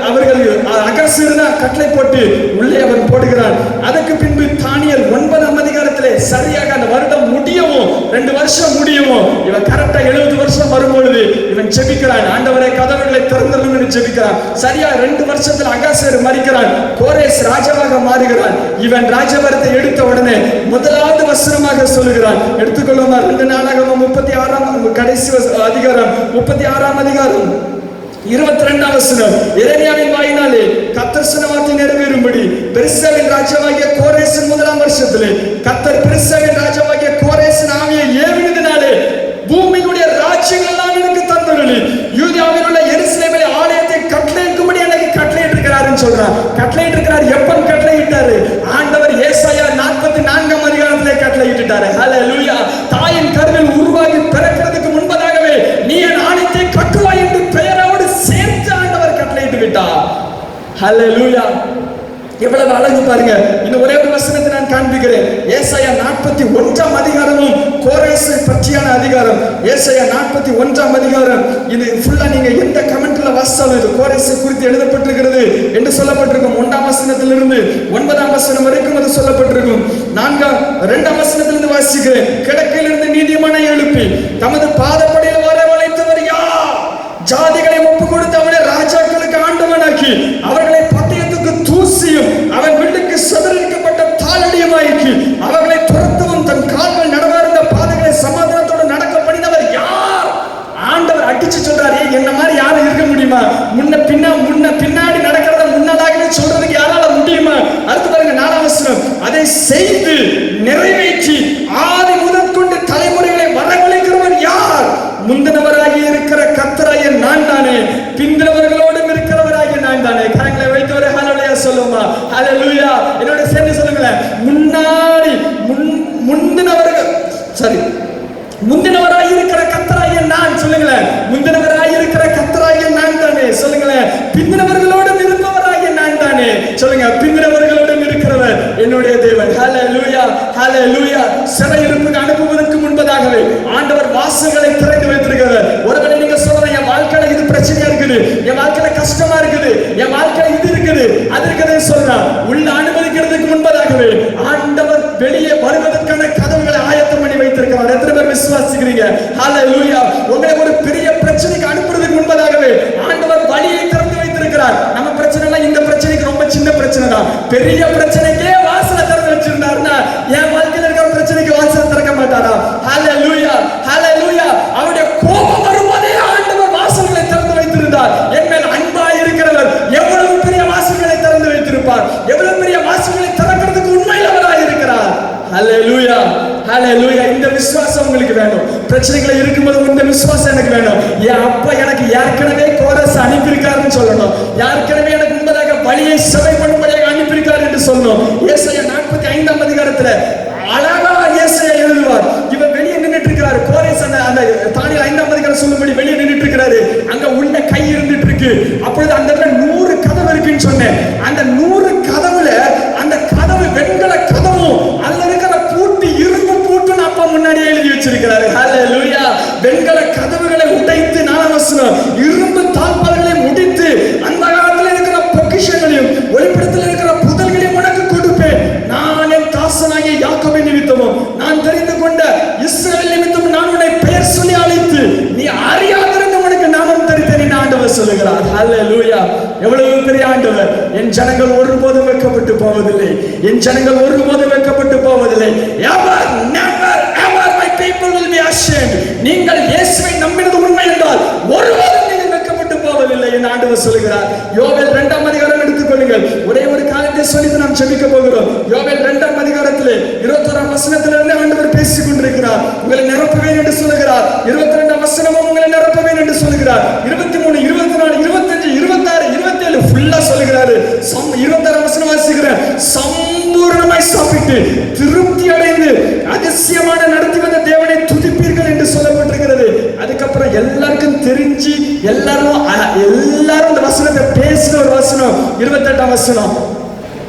அவர்கள் அகாஸ்வேரு தான் கட்டளை போட்டு உள்ளே அவன் போடுகிறான். அதற்கு பின்பு தானியேல் 9ஆம் அதிகாரத்திலே சரியாக அந்த வருடம் முடியவும் 2 வருஷம் முடியவும் இவன் கரெக்டா 70 வருஷம் வரும்பொழுது இவன் ஜெபிக்கிறான், ஆண்டவரே கதவுகளை திறந்தருளும் என்று ஜெபிக்கிறான். சரியா 2 வருஷத்துல அகாசேர் மரிக்கிறான், கோரேஸ் ராஜாவாக மாறுகிறான். இவன் ராஜவரத்தை எடுத்த உடனே முதலாவது வசனமாக சொல்லுகிறான். எடுத்துக்கொள்ளுமா 2 நாளாகமம் 36 கடைசி அதிகாரம் 36 அதிகாரம் 22 வசனம். எரேமியாவின் வாயினாலே கர்த்தர் சொன்ன வார்த்தை நிறைவேறும்படி பெர்சியாவின் ராஜாவாகிய கோரேசின் 1ஆம் வருஷத்திலே கர்த்தர் பெர்சியாவின் ராஜாவாகிய கோரேசின் ஆவியை ஏவினதினாலே பூமியினுடைய ராஜ்யங்கள் எல்லாம் எனக்கு தந்தருளி யூதாவில் உள்ள எருசலேமிலே ஆலயத்தை கட்டளையிடும்படி எனக்கு கட்டளையிட்டு இருக்கிறாருன்னு சொல்றான். கட்டளையிட்டு இருக்கிறார். எப்ப கட்டளையிட்டாரு? ஆண்டவர் ஏசாயா 44ஆம் அதிகாரத்திலே கட்டளையிட்டாரு. ஹல்லேலூயா. தாயின் கருவில் உருவாகி பிறக்கிறதுக்கு முன்பதாகவே நீ என் ஆலயத்தை கட்டுவாய் என்று பெயரோடு சேர்த்து ஆண்டவர் கட்டளையிட்டு விட்டார். ஹல்லேலூயா. எவ்வளவு அழகு பாருங்க. இன்னும் ஒரே ஒரு வசனத்தை நான் காண்பிக்கிறேன். ஏசாயா 41ஆம் அதிகாரமும் கோரேசை பற்றியான அதிகாரம். ஏசாயா 41ஆம் அதிகாரம் இது ஃபுல்லா நீங்க எந்த கமெண்ட்ல வாசிச்சாலும் இது கோரேசை குறித்து எழுதப்பட்டிருக்கிறது என்று சொல்லப்பட்டிருக்கும். 1ஆம் வசனத்திலிருந்து 9ஆம் வசனம் வரைக்கும் அது சொல்லப்பட்டிருக்கும். 2ஆம் வசனத்திலிருந்து வாசிக்கிறேன். கிழக்கிலிருந்து நீதிமானை எழுப்பி தமது பாதப்படியில் வரவழைத்தவர் யார்? ஜாதிகளை ஒப்பு கொடுத்து அவனை ராஜாக்களுக்கு ஆண்டவனாக்கி அவர்களை பட்டயத்துக்கு தூசியும் அவன் வீட்டுக்கு சிதறடிக்கப்பட்ட தாளடியுமாக்கி அவர்களை துரத்தவும் தன் கால்கள் நடவார்ந்த பாதைகளை சமாதானத்தோடு நடக்க பண்ணினவர் யார்? ஆண்டவர் அடிச்சு சொல்றாரு. என்ன மாதிரி யாரும் இருக்க முடியுமா? பின்னாடி நடக்கிறத முன்னதாக சொல்றதுக்கு யாரால முடியுமா? அடுத்து பாருங்க 4ஆம் வசனம். அதை செய்து நிறைவேற்றி ஆதி முதல் கொண்டு தலைமுறைகளை வரவழைக்கிறவர் யார்? முந்தினவராகி இருக்கிற கர்த்தராகிய நான் தானே, பிந்தினவர்களோடும் இருக்கிறவராகிய நான் தானே. கரங்களை வைத்து ஒரு ஹல்லேலூயா சொல்லுமா? ஹல்லேலூயா. என்னோட சேர்ந்து சொல்லுங்களேன். முந்தினவராய் இருக்கிற கர்த்தராகிய நான் சொல்லுங்களேன். முந்தினவராய் இருக்கிற கர்த்தராகிய நான் தானே சொல்லுங்களேன். பிந்தினவர்களோடும் இருப்பவராகிய நான் தானே சொல்லுங்க. பிந்தினவர்களோடும் இருக்கிறவர் என்னுடைய தேவன். ஹல்லேலூயா, ஹல்லேலூயா. சிறையிருப்புக்கு அனுப்புவதற்கு முன்பதாகவே ஆண்டவர் வாசல்களை திறந்து வைத்திருக்கிறார். ஒருவேளை நீங்க சொல்லலாம், என் வாழ்க்கையில இது பிரச்சனையா இருக்குது, என் வாழ்க்கையில கஷ்டமா இருக்குது, என் வாழ்க்கையில இது இருக்குது அது இருக்குது சொல்றான். உள்ள அனுமதிக்கிறதுக்கு முன்பதாகவே ஆண்டவர் வெளியே வருவதற்கான கதவுகளை ஆயத்தம் பண்ணி வைத்திருக்கிறார். எத்தனை பேர் விசுவாசிக்கிறீங்க? ஹல்லேலூயா. உங்களை ஒரு பெரிய பிரச்சனைக்கு அனுப்புறதுக்கு முன்பதாகவே ஆண்டவர் வழியை திறந்து வைத்திருக்கிறார். நம்ம பிரச்சனை எல்லாம் இந்த பிரச்சனைக்கு ரொம்ப சின்ன பிரச்சனை தான். பெரிய பிரச்சனைக்கே வாசலை திறந்து வச்சிருந்தாருன்னா என் வாழ்க்கையில இருக்கிற பிரச்சனைக்கு வாசலை திறக்க மாட்டாரா? ஹல்லேலூயா, ஹல்லேலூயா. அவருடைய கோபம் வரும்போதே ஆண்டவர் வாசல்களை திறந்து வைத்திருந்தார். என் மேல் அன்பாய் இருக்கிறவர் எவ்வளவு பெரிய வாசல்களை திறந்து வைத்திருப்பார், எவ்வளவு பெரிய வாசல்களை திறக்கிறதுக்கு உண்மையிலவராய் இருக்கிறார். ஹல்லேலூயா, ஹல்லேலூயா. இந்த விசுவாசம் உங்களுக்கு வேணும். பிரச்சனைகளை இருக்கும்போது இந்த விசுவாசம் எனக்கு வேணும். என் அப்பா எனக்கு ஏற்கனவே கோரஸ் அனுப்பியிருக்காருன்னு சொல்லணும். ஏற்கனவே எனக்கு முன்பதாக வழியை சபை பண்ணும்படியாக அனுப்பியிருக்காரு என்று சொல்லணும். ஏசாயா 45ஆம் அதிகாரத்துல அழகா ஏசாயா எழுதுவார். இவன் வெளியே நின்றுட்டு இருக்கிறாரு. கோரேஸ் அந்த தானியேல் 5ஆம் அதிகாரம் சொல்லும்படி வெளியே நின்றுட்டு இருக்கிறாரு. அங்க உள்ள கை இருந்துட்டு இருக்கு. அப்பொழுது அந்த 100 கதவு இருக்குன்னு சொன்னேன். அந்த 100 கதவுல அந்த கதவு வெண்கல கதவும் அதுல இருக்கிற பூட்டு இரும்பு பூட்டுன்னு அப்பா முன்னாடியே எழுதி வச்சிருக்கிறாரு. ஹல்லேலூயா. வெண்கல கதவுகளை உடைத்து 4ஆம் வசனம் இரும்பு தாழ்பால்களை முடித்து அந்த காலத்தில் இருக்கிற பொக்கிஷங்களையும் ஒளிப்படத்தில் இருக்கிற புதல்களையும் உனக்கு கொடுப்பேன். நான் என் தாசனாகிய யாக்கோபின் நிமித்தமும் நான் தெரிந்து கொண்ட இஸ்ரவேல் நிமித்தமும் நான் உன்னை பெயர் சொல்லி அழைத்து நீ அறியாதிருந்த உனக்கு நாமம் தரித்தேன் ஆண்டவர் சொல்லுகிறார். ஹல்லேலூயா. எவ்வளவு பெரிய ஆண்டவர். என் ஜனங்கள் ஒருபோதும் வெட்கப்பட்டு போவதில்லை. என் ஜனங்கள் ஒருபோதும் வெட்கப்பட்டு போவதில்லை. Ever, never, ever my people will be ashamed. நீங்கள் இயேசுவை நம்பினது உண்மை என்றால் ஒருபோதும் நீங்கள் வெட்கப்பட்டு போவதில்லை என்று ஆண்டவர் சொல்கிறார். யோவேல் 2ஆம் அதிகாரம் எடுத்துக்கொள்ளுங்கள். ஒரே ஒரு காரியத்தை சொல்லி நாம் ஜெபிக்க போகிறோம். யோவேல் 2ஆம் அதிகாரத்திலே 21ஆம் வசனத்திலிருந்து ஆண்டவர் பேசிக் கொண்டிருக்கிறார். உங்களை நிரப்புவேன் என்று சொல்கிறார். 22ஆம் வசனமும் உங்களை நிரப்புவேன் என்று சொல்கிறார். 23, 24, 25, 26, 27 ஃபுல்லா சொல்கிறாரு. 26ஆம் வசனம் வாசிக்கிறேன். சம்பூர்ணமாய் சாப்பிட்டு திருப்தி அடைந்து அதிசயமான நடத்தி வந்த தேவனை துதிப்பீர்கள் என்று சொல்லப்பட்டிருக்கிறது. அதுக்கப்புறம் எல்லாருக்கும் தெரிஞ்சு எல்லாரும் இந்த வசனத்தை பேசின ஒரு வசனம் 28ஆம் வசனம்.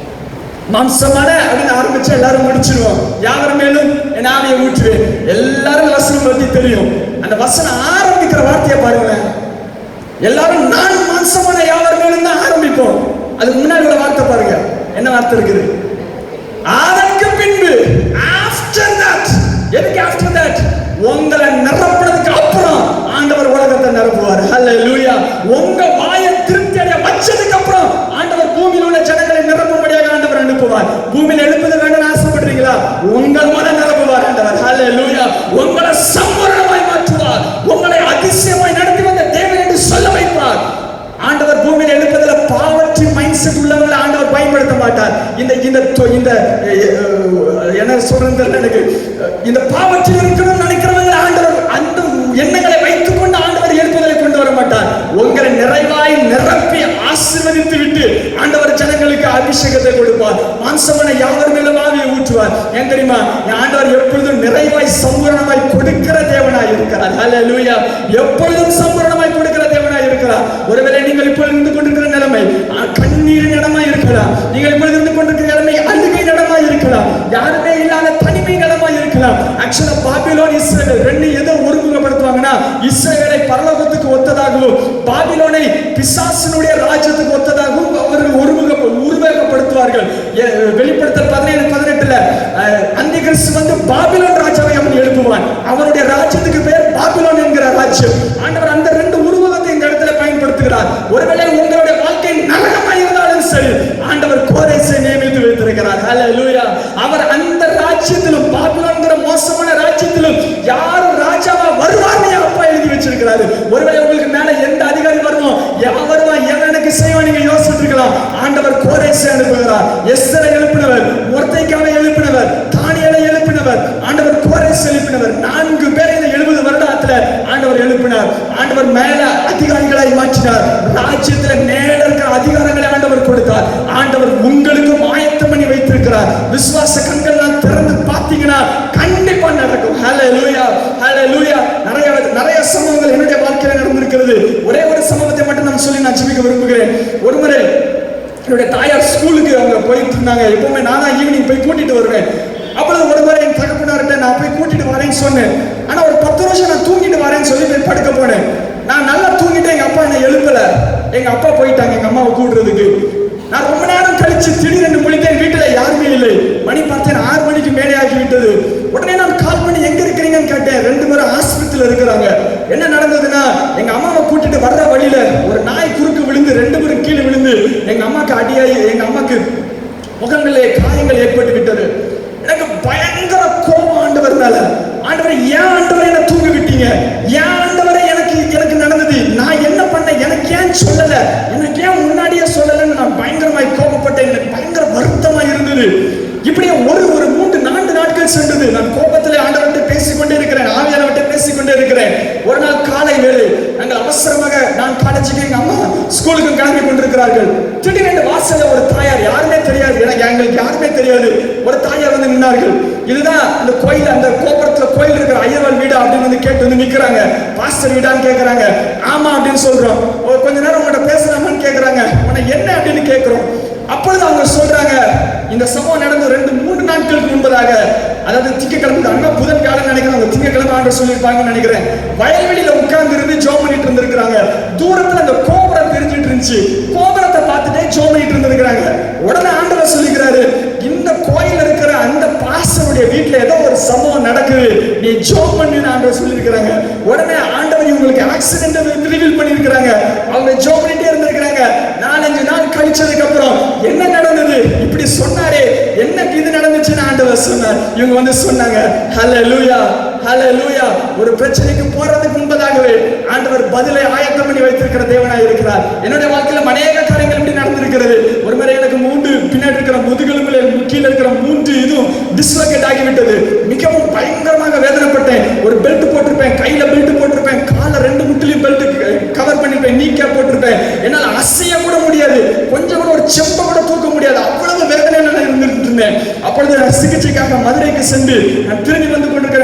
மாம்சமான அப்படின்னு ஆரம்பிச்சு எல்லாரும் முடிச்சிருவோம். யாவர் மேலும் என் ஆவியை ஊற்றுவேன். எல்லாரும் வசனம் பத்தி தெரியும். அந்த வசனம் ஆரம்பிக்கிற வார்த்தையை பாருங்க. எல்லாரும் நான் மாம்சமான யாவர் மேலும் தான் ஆரம்பிப்போம். அதுக்கு முன்னாடி உள்ள வார்த்தை பாருங்க. என்ன வார்த்தை இருக்குது? அதற்கு பின்பு ஆஃப்டர் தட். எதுக்கு ஆஃப்டர் தட்? உங்களை நிரப்புறதுக்கு அப்புறம் ஆண்டவர் உலக உலகத்தை நிரப்புவார். ஹல்லேலூயா. உங்க வாயை திருப்தி அடைய வச்சதுக்கு அப்புறம் ஆண்டவர் பூமியில் உள்ள ஜனங்களை நிரப்பும்படியாக ஆண்டவர் அனுப்புவார். பூமியில் எழுப்பது வேண்டாம் ஆசைப்படுறீங்களா? உங்கள் மன நிரப்புவார் ஆண்டவர். ஹல்லேலூயா. உங்களை சம்பூரணமாய் மாற்றுவார். உங்களை அதிசயமாய் நடத்தி வந்த தேவன் என்று சொல்ல வைப்பார். ஆண்டவர் பூமியில் எழுப்பதில் பாவற்றின் மைண்ட் செட் உள்ளவங்களை ஆண்டவர் பயன்படுத்த மாட்டார். இந்த என்ன சொல்றது எனக்கு, இந்த பாவத்தில் இருக்கணும்னு நினைக்கிறவங்க ஆண்டவர் அந்த எண்ணங்களை வைத்துக் கொண்டு ஆண்டவர் எழுப்புதலை கொண்டு வர மாட்டார். உங்களை நிறைவாய் நிரப்பி ஆசீர்வதித்து விட்டு ஆண்டவர் ஜனங்களுக்கு அபிஷேகத்தை கொடுப்பார். மாம்சமான யாவர் மேலும் ஆவியை ஊற்றுவார். ஏன் தெரியுமா? ஆண்டவர் எப்பொழுதும் நிறைவாய் சம்பூரணமாய் கொடுக்கிற தேவனாய் இருக்கிறார். ஹல்லேலூயா. எப்பொழுதும் சம்பூரணமாய் கொடுக்கிற தேவனாய் இருக்கிறார். ஒருவேளை நீங்கள் இப்பொழுது இருந்து கொண்டிருக்கிற நிலைமை கண்ணீரின் இடமாய் இருக்கலாம். நீங்கள் இப்பொழுது இருந்து கொண்டிருக்கிற நிலைமை அழுகை இடமாய் இருக்கலாம். யாருமே இல்லாத தனிமை இடமாய் இருக்கலாம். ஆக்சுவலா பாபிலோன் இஸ்ரவேல் ரெண்டு எதை ஒருமுகப்படுத்துவாங்கன்னா, இஸ்ரவேலை பரலோகத்துக்கு ஒத்ததாகவும் பாபிலோனை பிசாசினுடைய ராஜ்யத்துக்கு ஒத்ததாகவும் அவர்கள் உருவகப்படுத்துவார்கள். வெளிப்படுத்தல் 17:18 அந்தி கிறிஸ்து வந்து பாபிலோன் ராஜாவை அவன் எழுப்புவான். அவனுடைய ராஜ்யத்துக்கு பேர் பாபிலோன் என்கிற ராஜ்யம். ஆண்டவர் அந்த ரெண்டு உருவகத்தை இந்த இடத்துல பயன்படுத்துகிறார். ஒருவேளை உங்களுடைய வாழ்க்கை நரகமாக இருந்தாலும் சரி, ஆண்டவர் கோரேசை நியமித்து வைத்திருக்கிறார். ஹல்லேலூயா. அவர் அந்த ராஜ்யத்திலும் பாபிலோன்கிற மோசமான ராஜ்யத்திலும் யாரும் ராஜாவா வருவார்னு அப்பா எழுதி வச்சிருக்கிறாரு. ஒருவேளை உங்களுக்கு மேல எந்த அதிகாரி வரணும், எவன் வருவான், எவன் எனக்கு செய்வான் நீங்க யோசிச்சுட்டு இருக்கலாம். ஆண்டவர் கோரேசை அனுப்புகிறார். எஸ்தரை எழுப்பினவர், மொர்தெகாயை எழுப்பினவர், தானியேலை எழுப்பினவர், ஆண்டவர் கோரேசை எழுப்பினவர். 4 பேரை இந்த 70 வருடத்துல ஆண்டவர் எழுப்பினார். ஆண்டவர் மேல அதிகாரிகளாய் மாற்றினார். ராஜ்யத்துல மேல இருக்கிற அதிகாரங்களை ஆண்டவர் கொடுத்தார். ஆண்டவர் உங்களுக்கும் ஆயத்தம் பண்ணி வைத்திருக்கிறார். விசுவாச கண்கள் திறந்து பார்த்தீங்கன்னா கண்டிப்பா நடக்கும். ஹல்லேலூயா. ஹல்லேலூயா. நிறைய சம்பவங்கள் என்னுடைய வாழ்க்கையில நடந்திருக்கிறது. ஒரே ஒரு சம்பவத்தை மட்டும் நான் சொல்லி நான் ஜெபிக்க விரும்புகிறேன். ஒருமுறை என்னுடைய தாயார் ஸ்கூலுக்கு அவங்க போயிட்டு இருந்தாங்க. எப்பவுமே நான் தான் ஈவினிங் போய் கூட்டிட்டு வருவேன். அப்பொழுது ஒரு முறை என் தகப்பனார்கிட்ட நான் போய் கூட்டிட்டு வரேன்னு சொன்னேன். ஆனா ஒரு 10 வருஷம் நான் தூங்கிட்டு வரேன்னு சொல்லி போய் படுக்க போனேன். நான் நல்லா தூங்கிட்டு எங்க அப்பா என்னை எழுப்பல. எங்க அப்பா போயிட்டாங்க எங்க அம்மாவை கூடுறதுக்கு. நான் ரொம்ப நேரம் கழிச்சு திடீரென்று முடித்தேன். வீட்டுல யாருமே இல்லை. மணி பார்த்தேன் 6 மணிக்கு மேலே ஆகி விட்டது. உடனே நான் கால் பண்ணி எங்க இருக்கிறீங்கன்னு கேட்டேன். 2 பேரும் ஆஸ்பத்திரியில இருக்கிறாங்க. என்ன நடந்ததுன்னா, எங்க அம்மாவை கூட்டிட்டு வர்ற வழியில ஒரு நாய் குறுக்கு விழுந்து 2 பேரும் கீழே விழுந்து எங்க அம்மாக்கு அடியாகி எங்க அம்மாக்கு முகங்களிலே காயங்கள் ஏற்பட்டு விட்டது. எனக்கு பயங்கர கோபம் ஆண்டவர் மேல. ஆண்டவரை ஏன் ஆண்டவரை என்ன தூங்க விட்டீங்க? ஏன் ஆண்டவரை எனக்கு நடந்தது நான் என்ன பண்ண, எனக்கு ஏன் சொல்லல, எனக்கு ஏன் முன்னாடியே சொல்லலன்னு நான் பயங்கரமாய் கோபப்பட்டேன். எனக்கு பயங்கர வருத்தமாய் இருந்தது. இப்படியே ஒரு 3-4 நாட்கள் சென்றது. நான் கோபத்திலே ஆண்டவர்கிட்ட பேசிக்கொண்டே இருக்கிறேன், ஆவியானவர்கிட்ட பேசிக்கொண்டே இருக்கிறேன். ஒரு நாள் காலை வேளை நாங்கள் அவசரமாக, நான் காலேஜுக்கு எங்க அம்மா ஸ்கூலுக்கு கிளம்பி கொண்டிருக்கிறார்கள். திடீரென்று வாசல்ல ஒரு தாயார், யாருமே தெரியாது, எங்களுக்கு யாருமே தெரியாது, ஒரு தாயார் வந்து நின்னார்கள். இதுதான் அந்த கோயில், அந்த கோபுரத்துல கோயில் இருக்கிற ஐயர்வாள் வீடு அப்படின்னு வந்து கேட்டு வந்து நிக்கிறாங்க. பாஸ்டர் வீடான்னு கேட்கறாங்க. ஆமா அப்படின்னு சொல்றோம். கொஞ்ச நேரம் உங்கள்கிட்ட பேசலாமான்னு கேட்கறாங்க. உன்னை என்ன அப்படின்னு கேட்கிறோம். அப்பொழுது அவங்க சொல்றாங்க, இந்த சம்பவம் நடந்து 2-3 நாட்களுக்கு முன்பதாக, அதாவது திங்கக்கிழமை அண்ணா புதன்கிழமை நினைக்கிறேன், அந்த திங்கக்கிழமை ஆண்டு சொல்லியிருப்பாங்கன்னு நினைக்கிறேன். வயல்வெளியில உட்கார்ந்து இருந்து ஜோம் பண்ணிட்டு இருந்திருக்கிறாங்க. தூரத்துல அந்த கோபுரம் தெரிஞ்சிட்டு இருந்துச்சு. கோபுரத்தை பார்த்துட்டே ஜோம் பண்ணிட்டு இருந்திருக்கிறாங்க. உடனே ஆண்டவர் சொல்லிக்கிறாரு, இந்த கோயில் இருக்கிற அந்த பாஸ்டருடைய வீட்டுல ஏதோ ஒரு சம்பவம் நடக்குது, நீ ஜோம் பண்ணு ஆண்டவர் சொல்லியிருக்கிறாங்க. உடனே ஆண்டவர் இவங்களுக்கு ஆக்சிடென்ட் ரிவீல் பண்ணியிருக்கிறாங்க. அவங்க ஜோம் பண்ணிட்டே இருந்திருக்கிறாங்க. 4-5 நாள் கழிச்சதுக்கு அப்புறம் என்ன நடந்தது, இப்படி சொன்னாரே, என்ன இது நடந்துச்சுன்னு ஆண்டவர் சொன்னார். இவங்க வந்து சொன்னாங்க, ஹல்லேலூயா ஹல்லேலூயா. ஒரு பிரச்சனைக்கு போறதுக்கு முன்பதாகவே ஆண்டவர் பதிலை ஆயத்தம் பண்ணி வைத்திருக்கிற தேவனாய் இருக்கிறார். என்னுடைய வாழ்க்கையில அநேக காரியங்கள் இப்படி நடந்திருக்கிறது. ஒரு முறை எனக்கு 3 பின்னாடி இருக்கிற முதுகெலும்புல கீழே இருக்கிற 3 இதுவும் டிஸ்லோகேட் ஆகிவிட்டது. மிகவும் பயங்கரமாக வேதனைப்பட்டேன். ஒரு பெல்ட் போட்டிருப்பேன், கையில பெல்ட் போட்டிருப்பேன், கால 2 முட்டிலையும் பெல்ட் கவர் பண்ணிருப்பேன், நீ கேப் போட்டிருப்பேன். என்னால் அசைய கூட முடியாது, கொஞ்சம் கூட ஒரு செம்ப கூட தூக்க முடியாது, அவ்வளவு வேதனையில நான் இருந்துட்டு இருந்தேன். அப்பொழுது நான் சிகிச்சைக்காக மதுரைக்கு சென்று நான் திரும்பி வந்து கொண்டிருக்கிற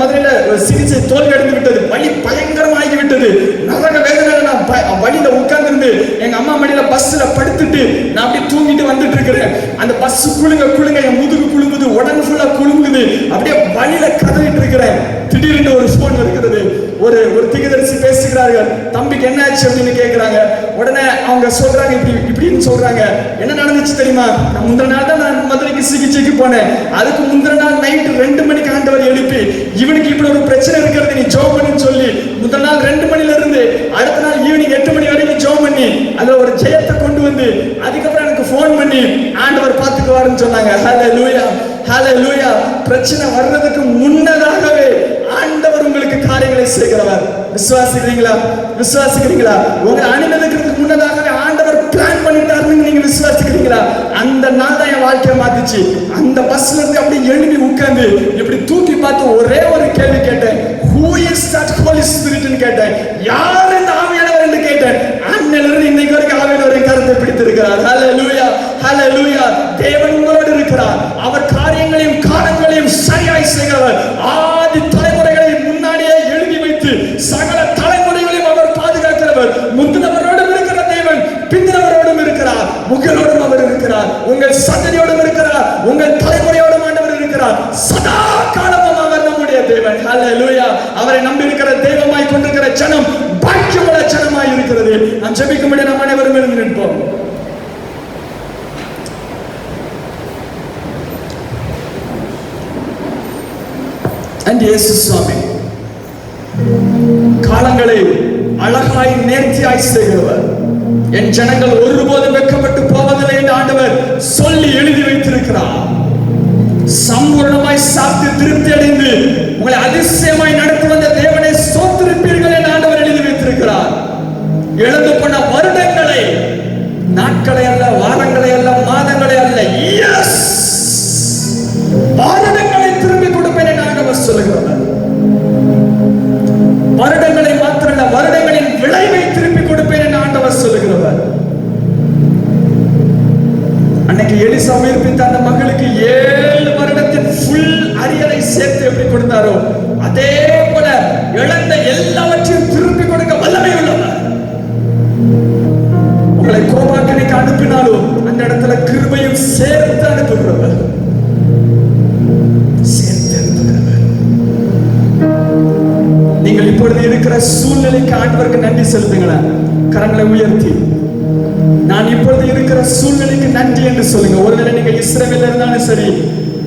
மதுரையில சிகிச்சை தோல்வி அடைந்து விட்டது. வலி பயங்கரமாகி விட்டது. நரக வேதனையில நான் வழியில உட்கார்ந்து இருந்து எங்க அம்மா மடியில பஸ்ல படுத்துட்டு நான் அப்படியே தூங்கிட்டு வந்துட்டு இருக்கிறேன். அந்த பஸ் குளுங்க என் முதுகு குளுங்குது, உடம்பு ஃபுல்லா குளுங்குது, அப்படியே வழியில கதறிட்டு இருக்கிறேன். திடீர்னு ஒரு போன் இருக்கிறது. ஒரு தீர்க்கதரிசி பேசுகிறார்கள். தம்பிக்கு என்ன ஆச்சு அப்படின்னு கேட்கிறாங்க. உடனே அவங்க சொல்றாங்க, இப்படின்னு சொல்றாங்க. என்ன நடந்துச்சு தெரியுமா? நான் முந்தின நாள் தான் நான் மதுரைக்கு சிகிச்சைக்கு போனேன். அதுக்கு முந்தின நாள் நைட்டு 2 மணிக்கு ஆண்டவர் எழுப்பி இவனுக்கு இப்படி ஒரு பிரச்சனை இருக்கிறது, நீ ஜெபம் பண்ணுன்னு சொல்லி முதல் நாள் 2 மணில இருந்து அடுத்த நாள் ஈவினிங் 8 மணி வரைக்கும் ஜெபம் பண்ணி அதுல ஒரு ஜெயத்தை கொண்டு வந்து அதுக்கப்புறம் எனக்கு போன் பண்ணி ஆண்டவர் பார்த்துக்குவாருன்னு சொன்னாங்க. ஹல்லேலூயா, ஹல்லேலூயா. பிரச்சனை வர்றதுக்கு முன்னதாகவே ஆண்டவர் உங்களுக்கு காரியங்களை செய்கிறவர். விசுவாசிக்கிறீங்களா? விசுவாசிக்கிறீங்களா? உங்க அணிவதற்கு முன்னதாகவே ஆண்டவர் பிளான் பண்ணிட்டாருன்னு நீங்க விசுவாசிக்கிறீங்களா? அந்த நாள் தான் என் வாழ்க்கையை மாத்திச்சு. அந்த பஸ்ல இருந்து அப்படி எழுப்பி உட்கார்ந்து இப்படி தூக்கி பார்த்து ஒரே ஒரு கேள்வி கேட்டேன். Who is that Holy Spirit ன்னு கேட்டேன். யார் இந்த ஆவியானவர் என்று கேட்டேன். அன்னையிலிருந்து இன்னைக்கு வரைக்கும் ஆவியானவரின் கரத்தை பிடித்திருக்கிறார். ஹல்லேலூயா, ஹல்லேலூயா. தேவன் உங்களோடு இருக்கிறார். அவர் காரியங்களையும் காலங்களையும் சரியாய் செய்கிறவர். ஆதி தலைமுறைகளை முன்னாடியே எழுதி வைத்து சகல தலைமுறைகளையும் அவர் பாதுகாக்கிறவர். முந்தினவரோடும் இருக்கிற தேவன் பிந்தினவரோடும் இருக்கிறார். உங்களோடும் அவர் இருக்கிறார். உங்கள் சந்ததியோடும் இருக்கிறார். உங்கள் தலைமுறையோடும் ஆண்டவர் இருக்கிறார். சதா காலமும் அவர் நம்முடைய தேவன். ஹல்லேலூயா. அவரை நம்பி இருக்கிற தெய்வமாய் கொண்டிருக்கிற ஜனம் பாக்கியமுள்ள ஜனமாய் இருக்கிறது. நாம் ஜெபிக்கும்படி நாம் அனைவரும் எழுந்து நிற்போம். இயேசு சுவாமி காலங்களை அழகாய் நேர்த்தியாய் செய்கிறவர். என் ஜனங்கள் ஒருபோதும் வெட்கப்பட்டு போவதில்லை என்று ஆண்டவர் சொல்லி எழுதி வைத்திருக்கிறார். சம்பூர்ணமாய் சாப்பிட்டு திருப்தி அடைந்து உங்களை அதிசயமாய் நடத்தி வந்த தேவனை சோத்திருப்பீர்கள் என்று ஆண்டவர் எழுதி வைத்திருக்கிறார். இழந்து போன வருடங்களை, நாட்களை அல்ல, வாரங்களை அல்ல, மாதங்களை அல்ல, வருடங்களை திரும்பி கொடுப்பேன் என்று ஆண்டவர் சொல்லுகிறவர். வருடங்களை மாத்திரமல்ல, வருடங்களின் விளைவை திருப்பி கொடுப்பேன் என்று ஆண்டவர் சொல்லுகிறவர். அன்னைக்கு எலிசா உயிர்ப்பித்த அந்த மகளுக்கு 7 வருடத்தின் ஃபுல் அரியணை சேர்த்து எப்படி கொடுத்தாரோ அதே போல இழந்த எல்லாவற்றையும் திருப்பி கொடுக்க வல்லமை உள்ளவர். உங்களை கோபாக்கினைக்கு அனுப்பினாலும் அந்த இடத்துல கிருபையும் சேர்த்து அனுப்புகிறவர். நீங்கள் இப்பொழுது இருக்கிற சூழ்நிலைக்கு ஆண்டவருக்கு நன்றி செலுத்துங்களா? கரங்களை உயர்த்தி நான் இப்பொழுது இருக்கிற சூழ்நிலைக்கு நன்றி என்று சொல்லுங்க. ஒருவேளை நீங்க இஸ்ரவேல்ல இருந்தாலும் சரி,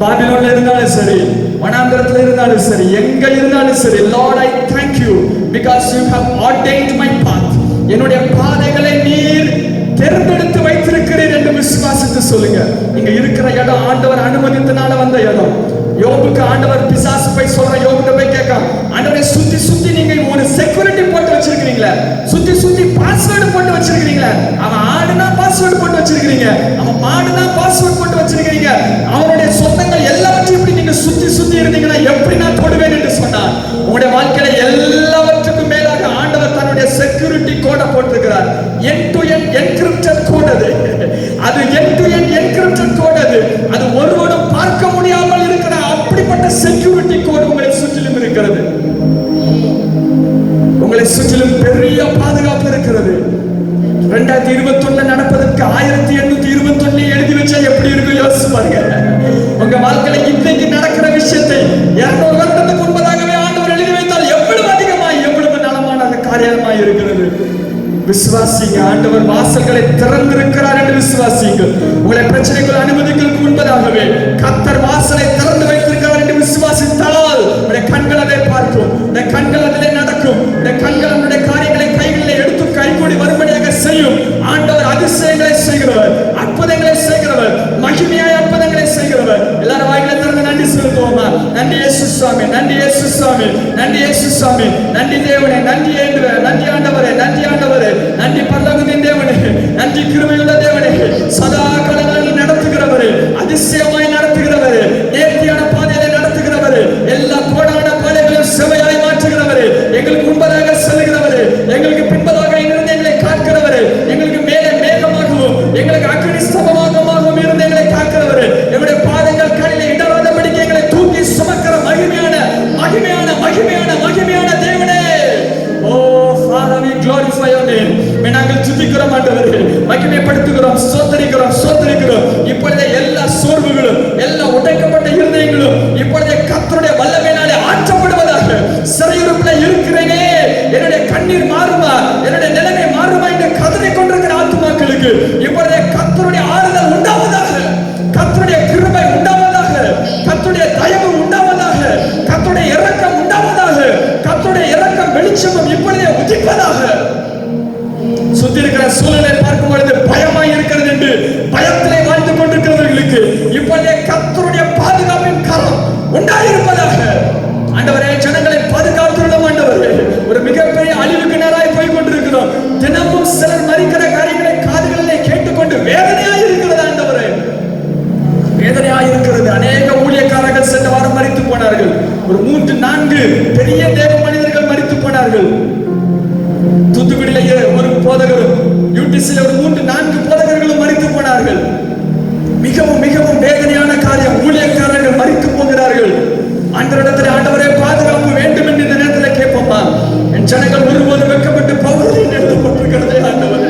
பாபிலோன்ல இருந்தாலும் சரி, வனாந்தரத்துல இருந்தாலும் சரி, எங்க இருந்தாலும் சரி, Lord I thank you because you have ordained my path. என்னுடைய பாதைகளை நீர் தேர்ந்தெடுத்து வைத்திருக்கிறீர் என்று விசுவாசித்து சொல்லுங்க. நீங்க இருக்கிற இடம் ஆண்டவர் அனுமதித்தனால வந்த இடம். யோபுக்கு ஆண்டவர் பிசாசு போய் சொல்ற, யோபுக்கு போய் கேட்க, ஆண்டவரை சுத்தி சுத்தி நீங்க ஒரு செக்யூரிட்டி போட்டு வச்சிருக்கீங்களா? சுத்தி சுத்தி பாஸ்வேர்டு போட்டு வச்சிருக்கீங்களா? அவன் ஆடுனா பாஸ்வேர்டு போட்டு வச்சிருக்கீங்க, அவன் மாடுனா பாஸ்வேர்டு போட்டு வச்சிருக்கீங்க. அவனுடைய சொந்தங்கள் எல்லாவற்றையும் இப்படி நீங்க சுத்தி சுத்தி இருந்தீங்கன்னா எப்படி நான் தொடுவேன் என்று சொன்னார். உங்களுடைய வாழ்க்கையில எல்லாவற்றுக்கும் மேலாக ஆண்டவர் தன்னுடைய செக்யூரிட்டி கோடை போட்டிருக்கிறார். End to end encrypted code அது. அது end to end encrypted code அது. அது ஒருவரும் பார்க்க முடியாமல் இருக்கிற அப்படிப்பட்ட செக்யூரிட்டி கோட் உங்களை சுற்றிலும் இருக்கிறது. உங்களை சுற்றிலும் பெரிய பாதுகாப்பு இருக்கிறது. 2021 நடப்பதற்கு 1821 எழுதி வச்சா எப்படி இருக்கும் யோசிச்சு பாருங்க. உங்க வாழ்க்கையில இன்னைக்கு நடக்கிற விஷயத்தை 200 வருடத்துக்கு முன்பதாகவே ஆண்டவர் எழுதி வைத்தால் எவ்வளவு அதிகமாய் எவ்வளவு நலமான காரியமாய் இருக்கிறது. விசுவாசிங்க. ஆண்டவர் வாசல்களை திறந்திருக்கிறார் என்று விசுவாசிங்க. உங்களை பிரச்சனைகள் அனுமதிகளுக்கு முன்பதாகவே கர்த்தர் வாசலை திறந்து வைத்திருக்கிறார் என்று விசுவாசித்தால் உடைய கண்கள் அதை பார்க்கும், உடைய கண்கள் அதிலே நடக்கும், உடைய கண்கள் உடைய காரியங்களை கைகளில் எடுத்து கைகூடி வரும்படியாக செய்யும். ஆண்டவர் அதிசயங்களை செய்கிறவர், அற்புதங்களை செய்கிறவர், மகிமையாய் அற்புதங்களை செய்கிறவர். எல்லாரும் வாய்களை திறந்து நன்றி செலுத்துவோமா? நன்றி இயேசு சுவாமி, நன்றி இயேசு சுவாமி, நன்றி இயேசு சுவாமி, நன்றி தேவனே, நன்றி நன்றி ஆண்டவரே, நன்றி ஆண்டவரே, நன்றி பரலோகத்தின் தேவனே, நன்றி கிருபையுள்ள தேவனே, சதா காலங்களில் நடத்துகிறவரே, அதிசயமாய் நடத்துகிறவரே, நேர்த்தியான பாதையை நடத்துகிறவரே, எல்லா கோடான பாதைகளையும் செவையாய் மாற்றுகிறவரே, எங்களுக்கு முன்பதாக செல்கிறவரே, எங்களுக்கு பின்பதாக இருந்து எங்களை காக்கிறவரே, எங்களுக்கு மேலே மேகமாகவும் எங்களுக்கு அக்னி ஸ்தம்பமாகவும் இருந்து எங்களை காக்கிறவரே, எங்களுடைய பாதைகள் கண்ணில் இடராதபடிக்கு எங்களை தூக்கி சுமக்கிற மகிமையான மகிமையான மகிமையான மகிமையான தேவனே. Father, we glorify your name. நாங்கள் துதிக்கிறோம் ஆண்டவரே, மகிமைப்படுத்துகிறோம், ஸ்தோத்திரிக்கிறோம், ஸ்தோத்திரிக்கிறோம். இடத்துல அநேக ஊழியக்காரர்கள் சென்ற வாரம் மரித்து போனார்கள். ஒரு 3-4 பெரிய தேவ மனிதர்கள் மரித்து போனார்கள். தூத்துக்குடியிலேயே ஒரு போதகரும், யூடிசில ஒரு 3-4 போதகர்களும் மரித்து போனார்கள். மிகவும் மிகவும் வேதனையான காரியம். ஊழியக்காரர்கள் மரித்து போகிறார்கள். ஆண்டவரிடத்தில் ஆண்டவரே பாதுகாப்பு வேண்டும் என்று இந்த நேரத்தில் கேட்போமா? என் ஜனங்கள் ஒருபோதும் வெட்கப்பட்டு போவதில்லை என்று எழுதப்பட்டிருக்கிறதே ஆண்டவரே.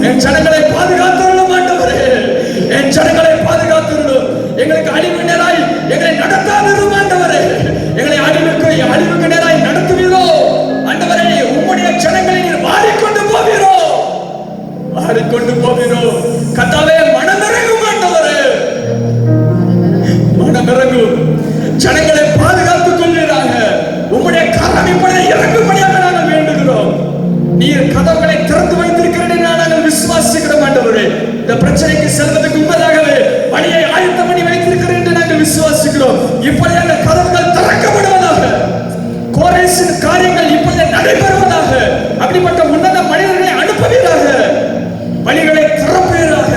என் ஜனங்களை பாதுகாத்தருளும் ஆண்டவரே. என் ஜனங்களை பாதுகாத்தருளும். எங்களுக்கு அழிவு நேராய் எங்களை நடத்தாதிரும் ஆண்டவரே. எங்களை அழிவுக்கு நேராய் நடத்துவீரோ ஆண்டவரே. உம்முடைய ஜனங்களை நீர் வாரிக்கொண்டு போவீரோ, வாரிக்கொண்டு போவீரோ. கர்த்தாவே மனமிறங்கும் ஆண்டவரே, மனமிறங்கும். ஜனங்களை பாதுகாத்துக் கொள்வீராக. உம்முடைய கரம் இப்பொழுது இறங்கும்படியாக நாங்கள் வேண்டுகிறோம். நீர் கதவுகளை திறந்து வைத்திருக்கிறேன் நாங்கள் விசுவாசிக்கிறோம் ஆண்டவரே. இந்த பிரச்சனைக்கு செல்வதற்கு முன்பதாகவே வழியை ஆயத்தம் பண்ணி வைத்திருக்கிறேன் என்று நாங்கள் விசுவாசிக்கிறோம். இப்பொழுது அந்த கதவுகள் திறக்கப்படுவதாக. கோரேசின் காரியங்கள் இப்பொழுது நடைபெறுவதாக. அப்படிப்பட்ட உன்னத மனிதர்களை அனுப்புவீராக. வழிகளை திறப்பீராக.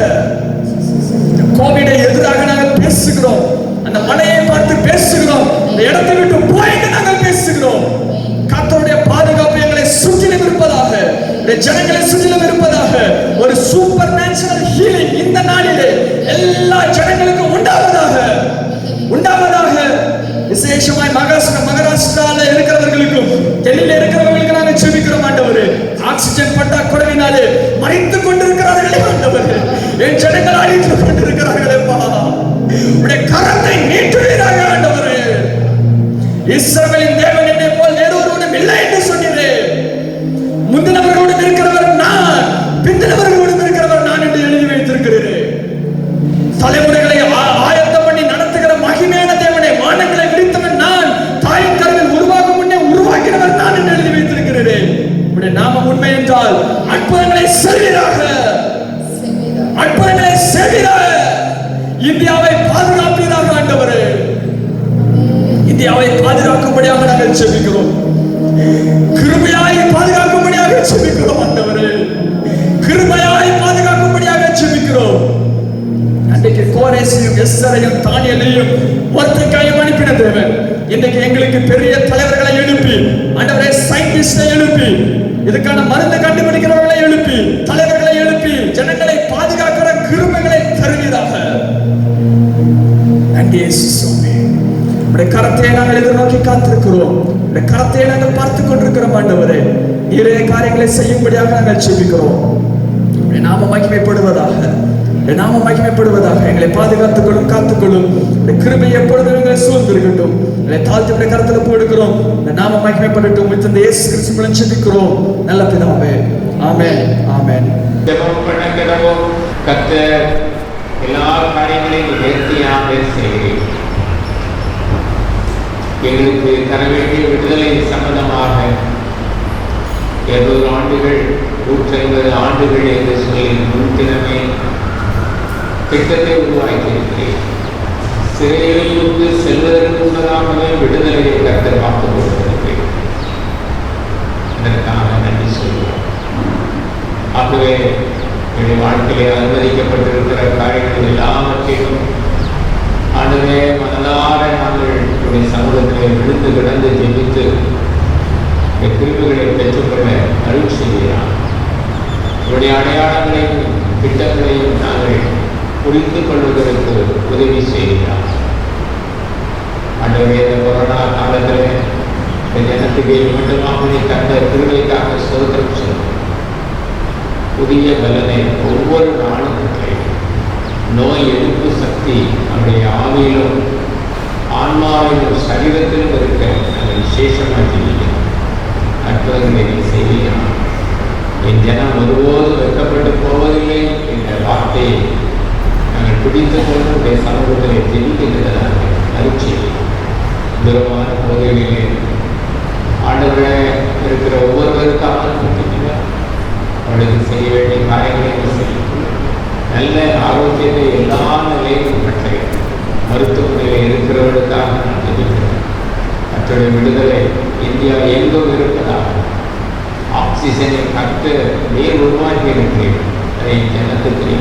கோவிடை எதிராக நாங்கள் பேசுகிறோம். அந்த மலையை பார்த்து பேசுகிறோம். இந்த இடத்தை விட்டு போயிட்டு நாங்கள் பேசுகிறோம். கர்த்தருடைய பாதுகாப்பு எங்களை சுற்றிலும் இருப்பதாக. ஜனங்களை சுற்றிலும் இருப்பதாக. ஒரு சூப்பர் நேச்சுரல் ஹீலிங் இந்த நாளிலே எல்லா ஜனங்களுக்கும் உண்டாவதாக, உண்டாவதாக. விசேஷமாய் மகாராஷ்டிரால இருக்கிறவர்களுக்கும் டெல்லியில இருக்கிறவர்களுக்கு நாங்கள் ஜெபிக்கிறோம் ஆண்டவரே. ஆக்சிஜன் பற்றாக்குறையினாலே மரித்துக் கொண்டிருக்கிறார்களே ஆண்டவரே. என் ஜனங்கள் அழித்துக் கொண்டிருக்கிறார்களேப்பா. உடைய கரத்தை நீட்டுவீராக ஆண்டவரே. இஸ்ரவேலின் தேவன் என்னை போல் வேறு ஒருவனும் இல்லை என்று சொன்னீரே. முந்தினவர்களோடு இருக்கிறவர் நான், பிந்தினவர்களோடு இருக்கிறவர் நான் என்று எழுதி வைத்திருக்கிறேன். தலைமுறைகளை ஆயத்தம் பண்ணி நடத்துகிற மகிமையான தேவனை, வானங்களை விரித்தவன் நான், தாயின் கருவில் உருவாகும் முன்னே உருவாக்கினவர் நான் என்று எழுதி வைத்திருக்கிறேன். உடைய நாமம் உண்மை என்றால் அற்புதங்களை செய்வீராக, அற்புதங்களை செய்வீராக. இந்தியாவை பாதுகாப்பீராக ஆண்டவரே. இந்தியாவை பாதுகாக்கும்படியாக நாங்கள் ஜெபிக்கிறோம். கிருபையாய் பாதுகாக்கும்படியாக ஜெபிக்கிறோம் ஆண்டவரே. கிருபையாய் பாதுகாக்கும்படியாக ஜெபிக்கிறோம். அன்றைக்கு கோரேசையும் எஸ்தரையும் தானியேலையும் ஒருத்தரையும் அனுப்பின தேவன் இன்றைக்கு எங்களுக்கு பெரிய தலைவர்களை எழுப்பி, ஆண்டவரே, சயின்டிஸ்டை எழுப்பி, இதுக்கான மருந்து கண்டுபிடிக்கிறவர்களை எழுப்பி, தலைவர்களை எழுப்பி, ஜனங்களை பாதுகாக்கிற கிருபைகளை தருவீராக. நன்றி இயேசுவே. உடைய கரத்தை நாங்கள் எதிர்நோக்கி காத்திருக்கிறோம். உடைய கரத்தை நாங்கள் பார்த்துக் கொண்டிருக்கிறோம் ஆண்டவரே. நிறைய காரியங்களை செய்யும்படியாக நாங்கள் ஜெபிக்கிறோம். உடைய நாமம் மகிமைப்படுவதாக, உடைய நாமம் மகிமைப்படுவதாக. எங்களை பாதுகாத்துக் கொள்ளும், காத்துக்கொள்ளும். உடைய கிருபை எப்பொழுதும் எங்களை சூழ்ந்திருக்கட்டும். எங்களை தாழ்த்தி உடைய கரத்தில் போடுகிறோம். இந்த நாமம் மகிமைப்படட்டும். இந்த இயேசு கிறிஸ்து மூலம் ஜெபிக்கிறோம் நல்ல பிதாவே. ஆமென், ஆமென். ஜெபம் பண்ணுகிறோம். கர்த்தர் எல்லா காரியங்களையும் நேர்த்தியாக செய்கிறேன். எங்களுக்கு தர வேண்டிய விடுதலை சம்பந்தமாக 70 ஆண்டுகள் 150 ஆண்டுகள் என்று சொல்லி முன்தினமே திட்டத்தை உருவாக்கியிருக்கிறேன். சிறையிலிருந்து செல்வதற்கு முன்னதாகவே விடுதலையை கர்த்தர் வாக்கு கொடுத்திருக்கிறேன். அதற்காக நன்றி சொல்கிறோம். ஆகவே என்னுடைய வாழ்க்கையிலே அனுமதிக்கப்பட்டிருக்கிற காரியங்கள் எல்லாவற்றையும் ஆண்டவரே மனதார நாங்கள் உடைய சமூகத்திலே விழுந்து கிடந்து ஜெபித்து கிருபைகளை பெற்றுக்கொள்ள அருள் செய்கிறார். உடைய அடையாளங்களையும் திட்டங்களையும் நாங்கள் புரிந்து கொள்வதற்கு உதவி செய்கிறார். ஆண்டவரே, இந்த கொரோனா காலத்தில் இந்த ஜனத்துக்கு மட்டுமாக நீ தந்த கிருபைக்காக ஸ்தோத்திரம் சொல்லுங்கள். புதிய பலனை ஒவ்வொரு நாளும் நோய் எதிர்ப்பு சக்தி நம்முடைய ஆவியிலும் ஆன்மாவிலும் சரீரத்திலும் இருக்க நாங்கள் விசேஷமாக ஜெபிக்கிறோம். அற்புதங்களை நீ செய்கிறோம். என் ஜனம் ஒருபோதும் வெட்கப்பட்டு போவதில்லை என்ற வார்த்தையை நாங்கள் பிடித்து கொண்டு சமூகத்திலே ஜெபிக்கின்றதாக அருட்சி. தூரமான பகுதிகளிலே ஆண்டவரே இருக்கிற ஒவ்வொருவருக்காக கொடுக்கிறார். அவளுக்கு செய்ய வேண்டிய காரியங்களை செய்யும். நல்ல ஆரோக்கியத்தை எல்லா நிலையிலும் பெற்ற மருத்துவமனையில் இருக்கிறவர்களுக்காக நான் ஜெபிக்கிறேன். மற்றொரு விடுதலை இந்தியா எங்கும் இருப்பதாக ஆக்சிஜனை கற்று நீர் உருவாக்கி இருக்கிறேன். அதை ஜனத்துக்கு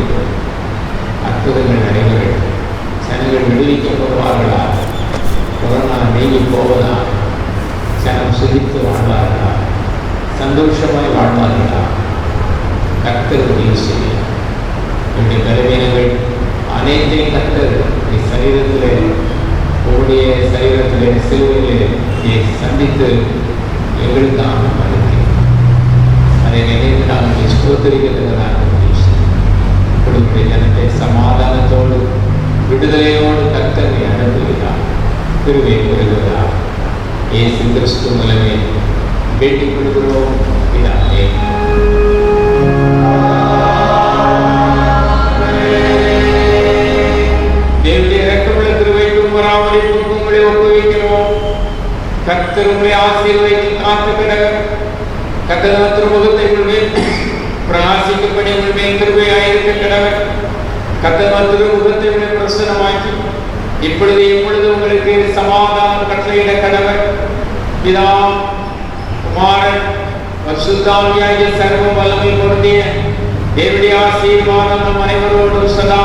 அற்புதங்கள் நடைபெறும். ஜனங்கள் விடுவிக்கப்படுவார். நீங்கி போவதா? ஜனம் சுகித்து வாழ்வார்களா? சந்தோஷமாய் வாழ்வார்களா? கர்த்தர் உதவி செய்ய என்னுடைய பலவீனங்கள் அனைத்தையும் கர்த்தர் சரீரத்திலே உங்களுடைய சரீரத்திலே சிலுவையிலே சந்தித்து எங்களுக்காக மறுக்கிறேன். அதை நினைத்து நாங்கள் ஸ்தோத்திரிக்கிறதாக கொடுக்கிற ஜனத்தை சமாதானத்தோடு விடுதலையோடு கர்த்தரை அனுப்புகிறார். திருவை பெறுகிறார். இயேசு கிறிஸ்து மூலமே வேண்டிக் கொள்கிறோம் பிதாவே. தேவனுடைய இரக்கமுள்ள கிருபைக்கும் பராமரிப்புக்கும் உங்களை ஒப்புவிக்கிறோம். கர்த்தர் உங்களை ஆசீர்வதித்து காத்து கிடவர். கர்த்தர் திருமுகத்தை உங்கள் பிரகாசிக்கப்படி உங்கள் மேல் கிருபையாயிருக்க கிடவர். கர்த்தர் திருமுகத்தை உங்களை பிரசன்னமாக்கி இப்பொழுது எப்பொழுது உங்களுக்கு சமாதானம் கட்டளையிட கடவர். பிதா குமாரன் பரிசுத்த ஆவியாகிய சர்வ வல்லமை பொருந்திய தேவனுடைய ஆசீர்வாதம் நம் அனைவரோடும் சதா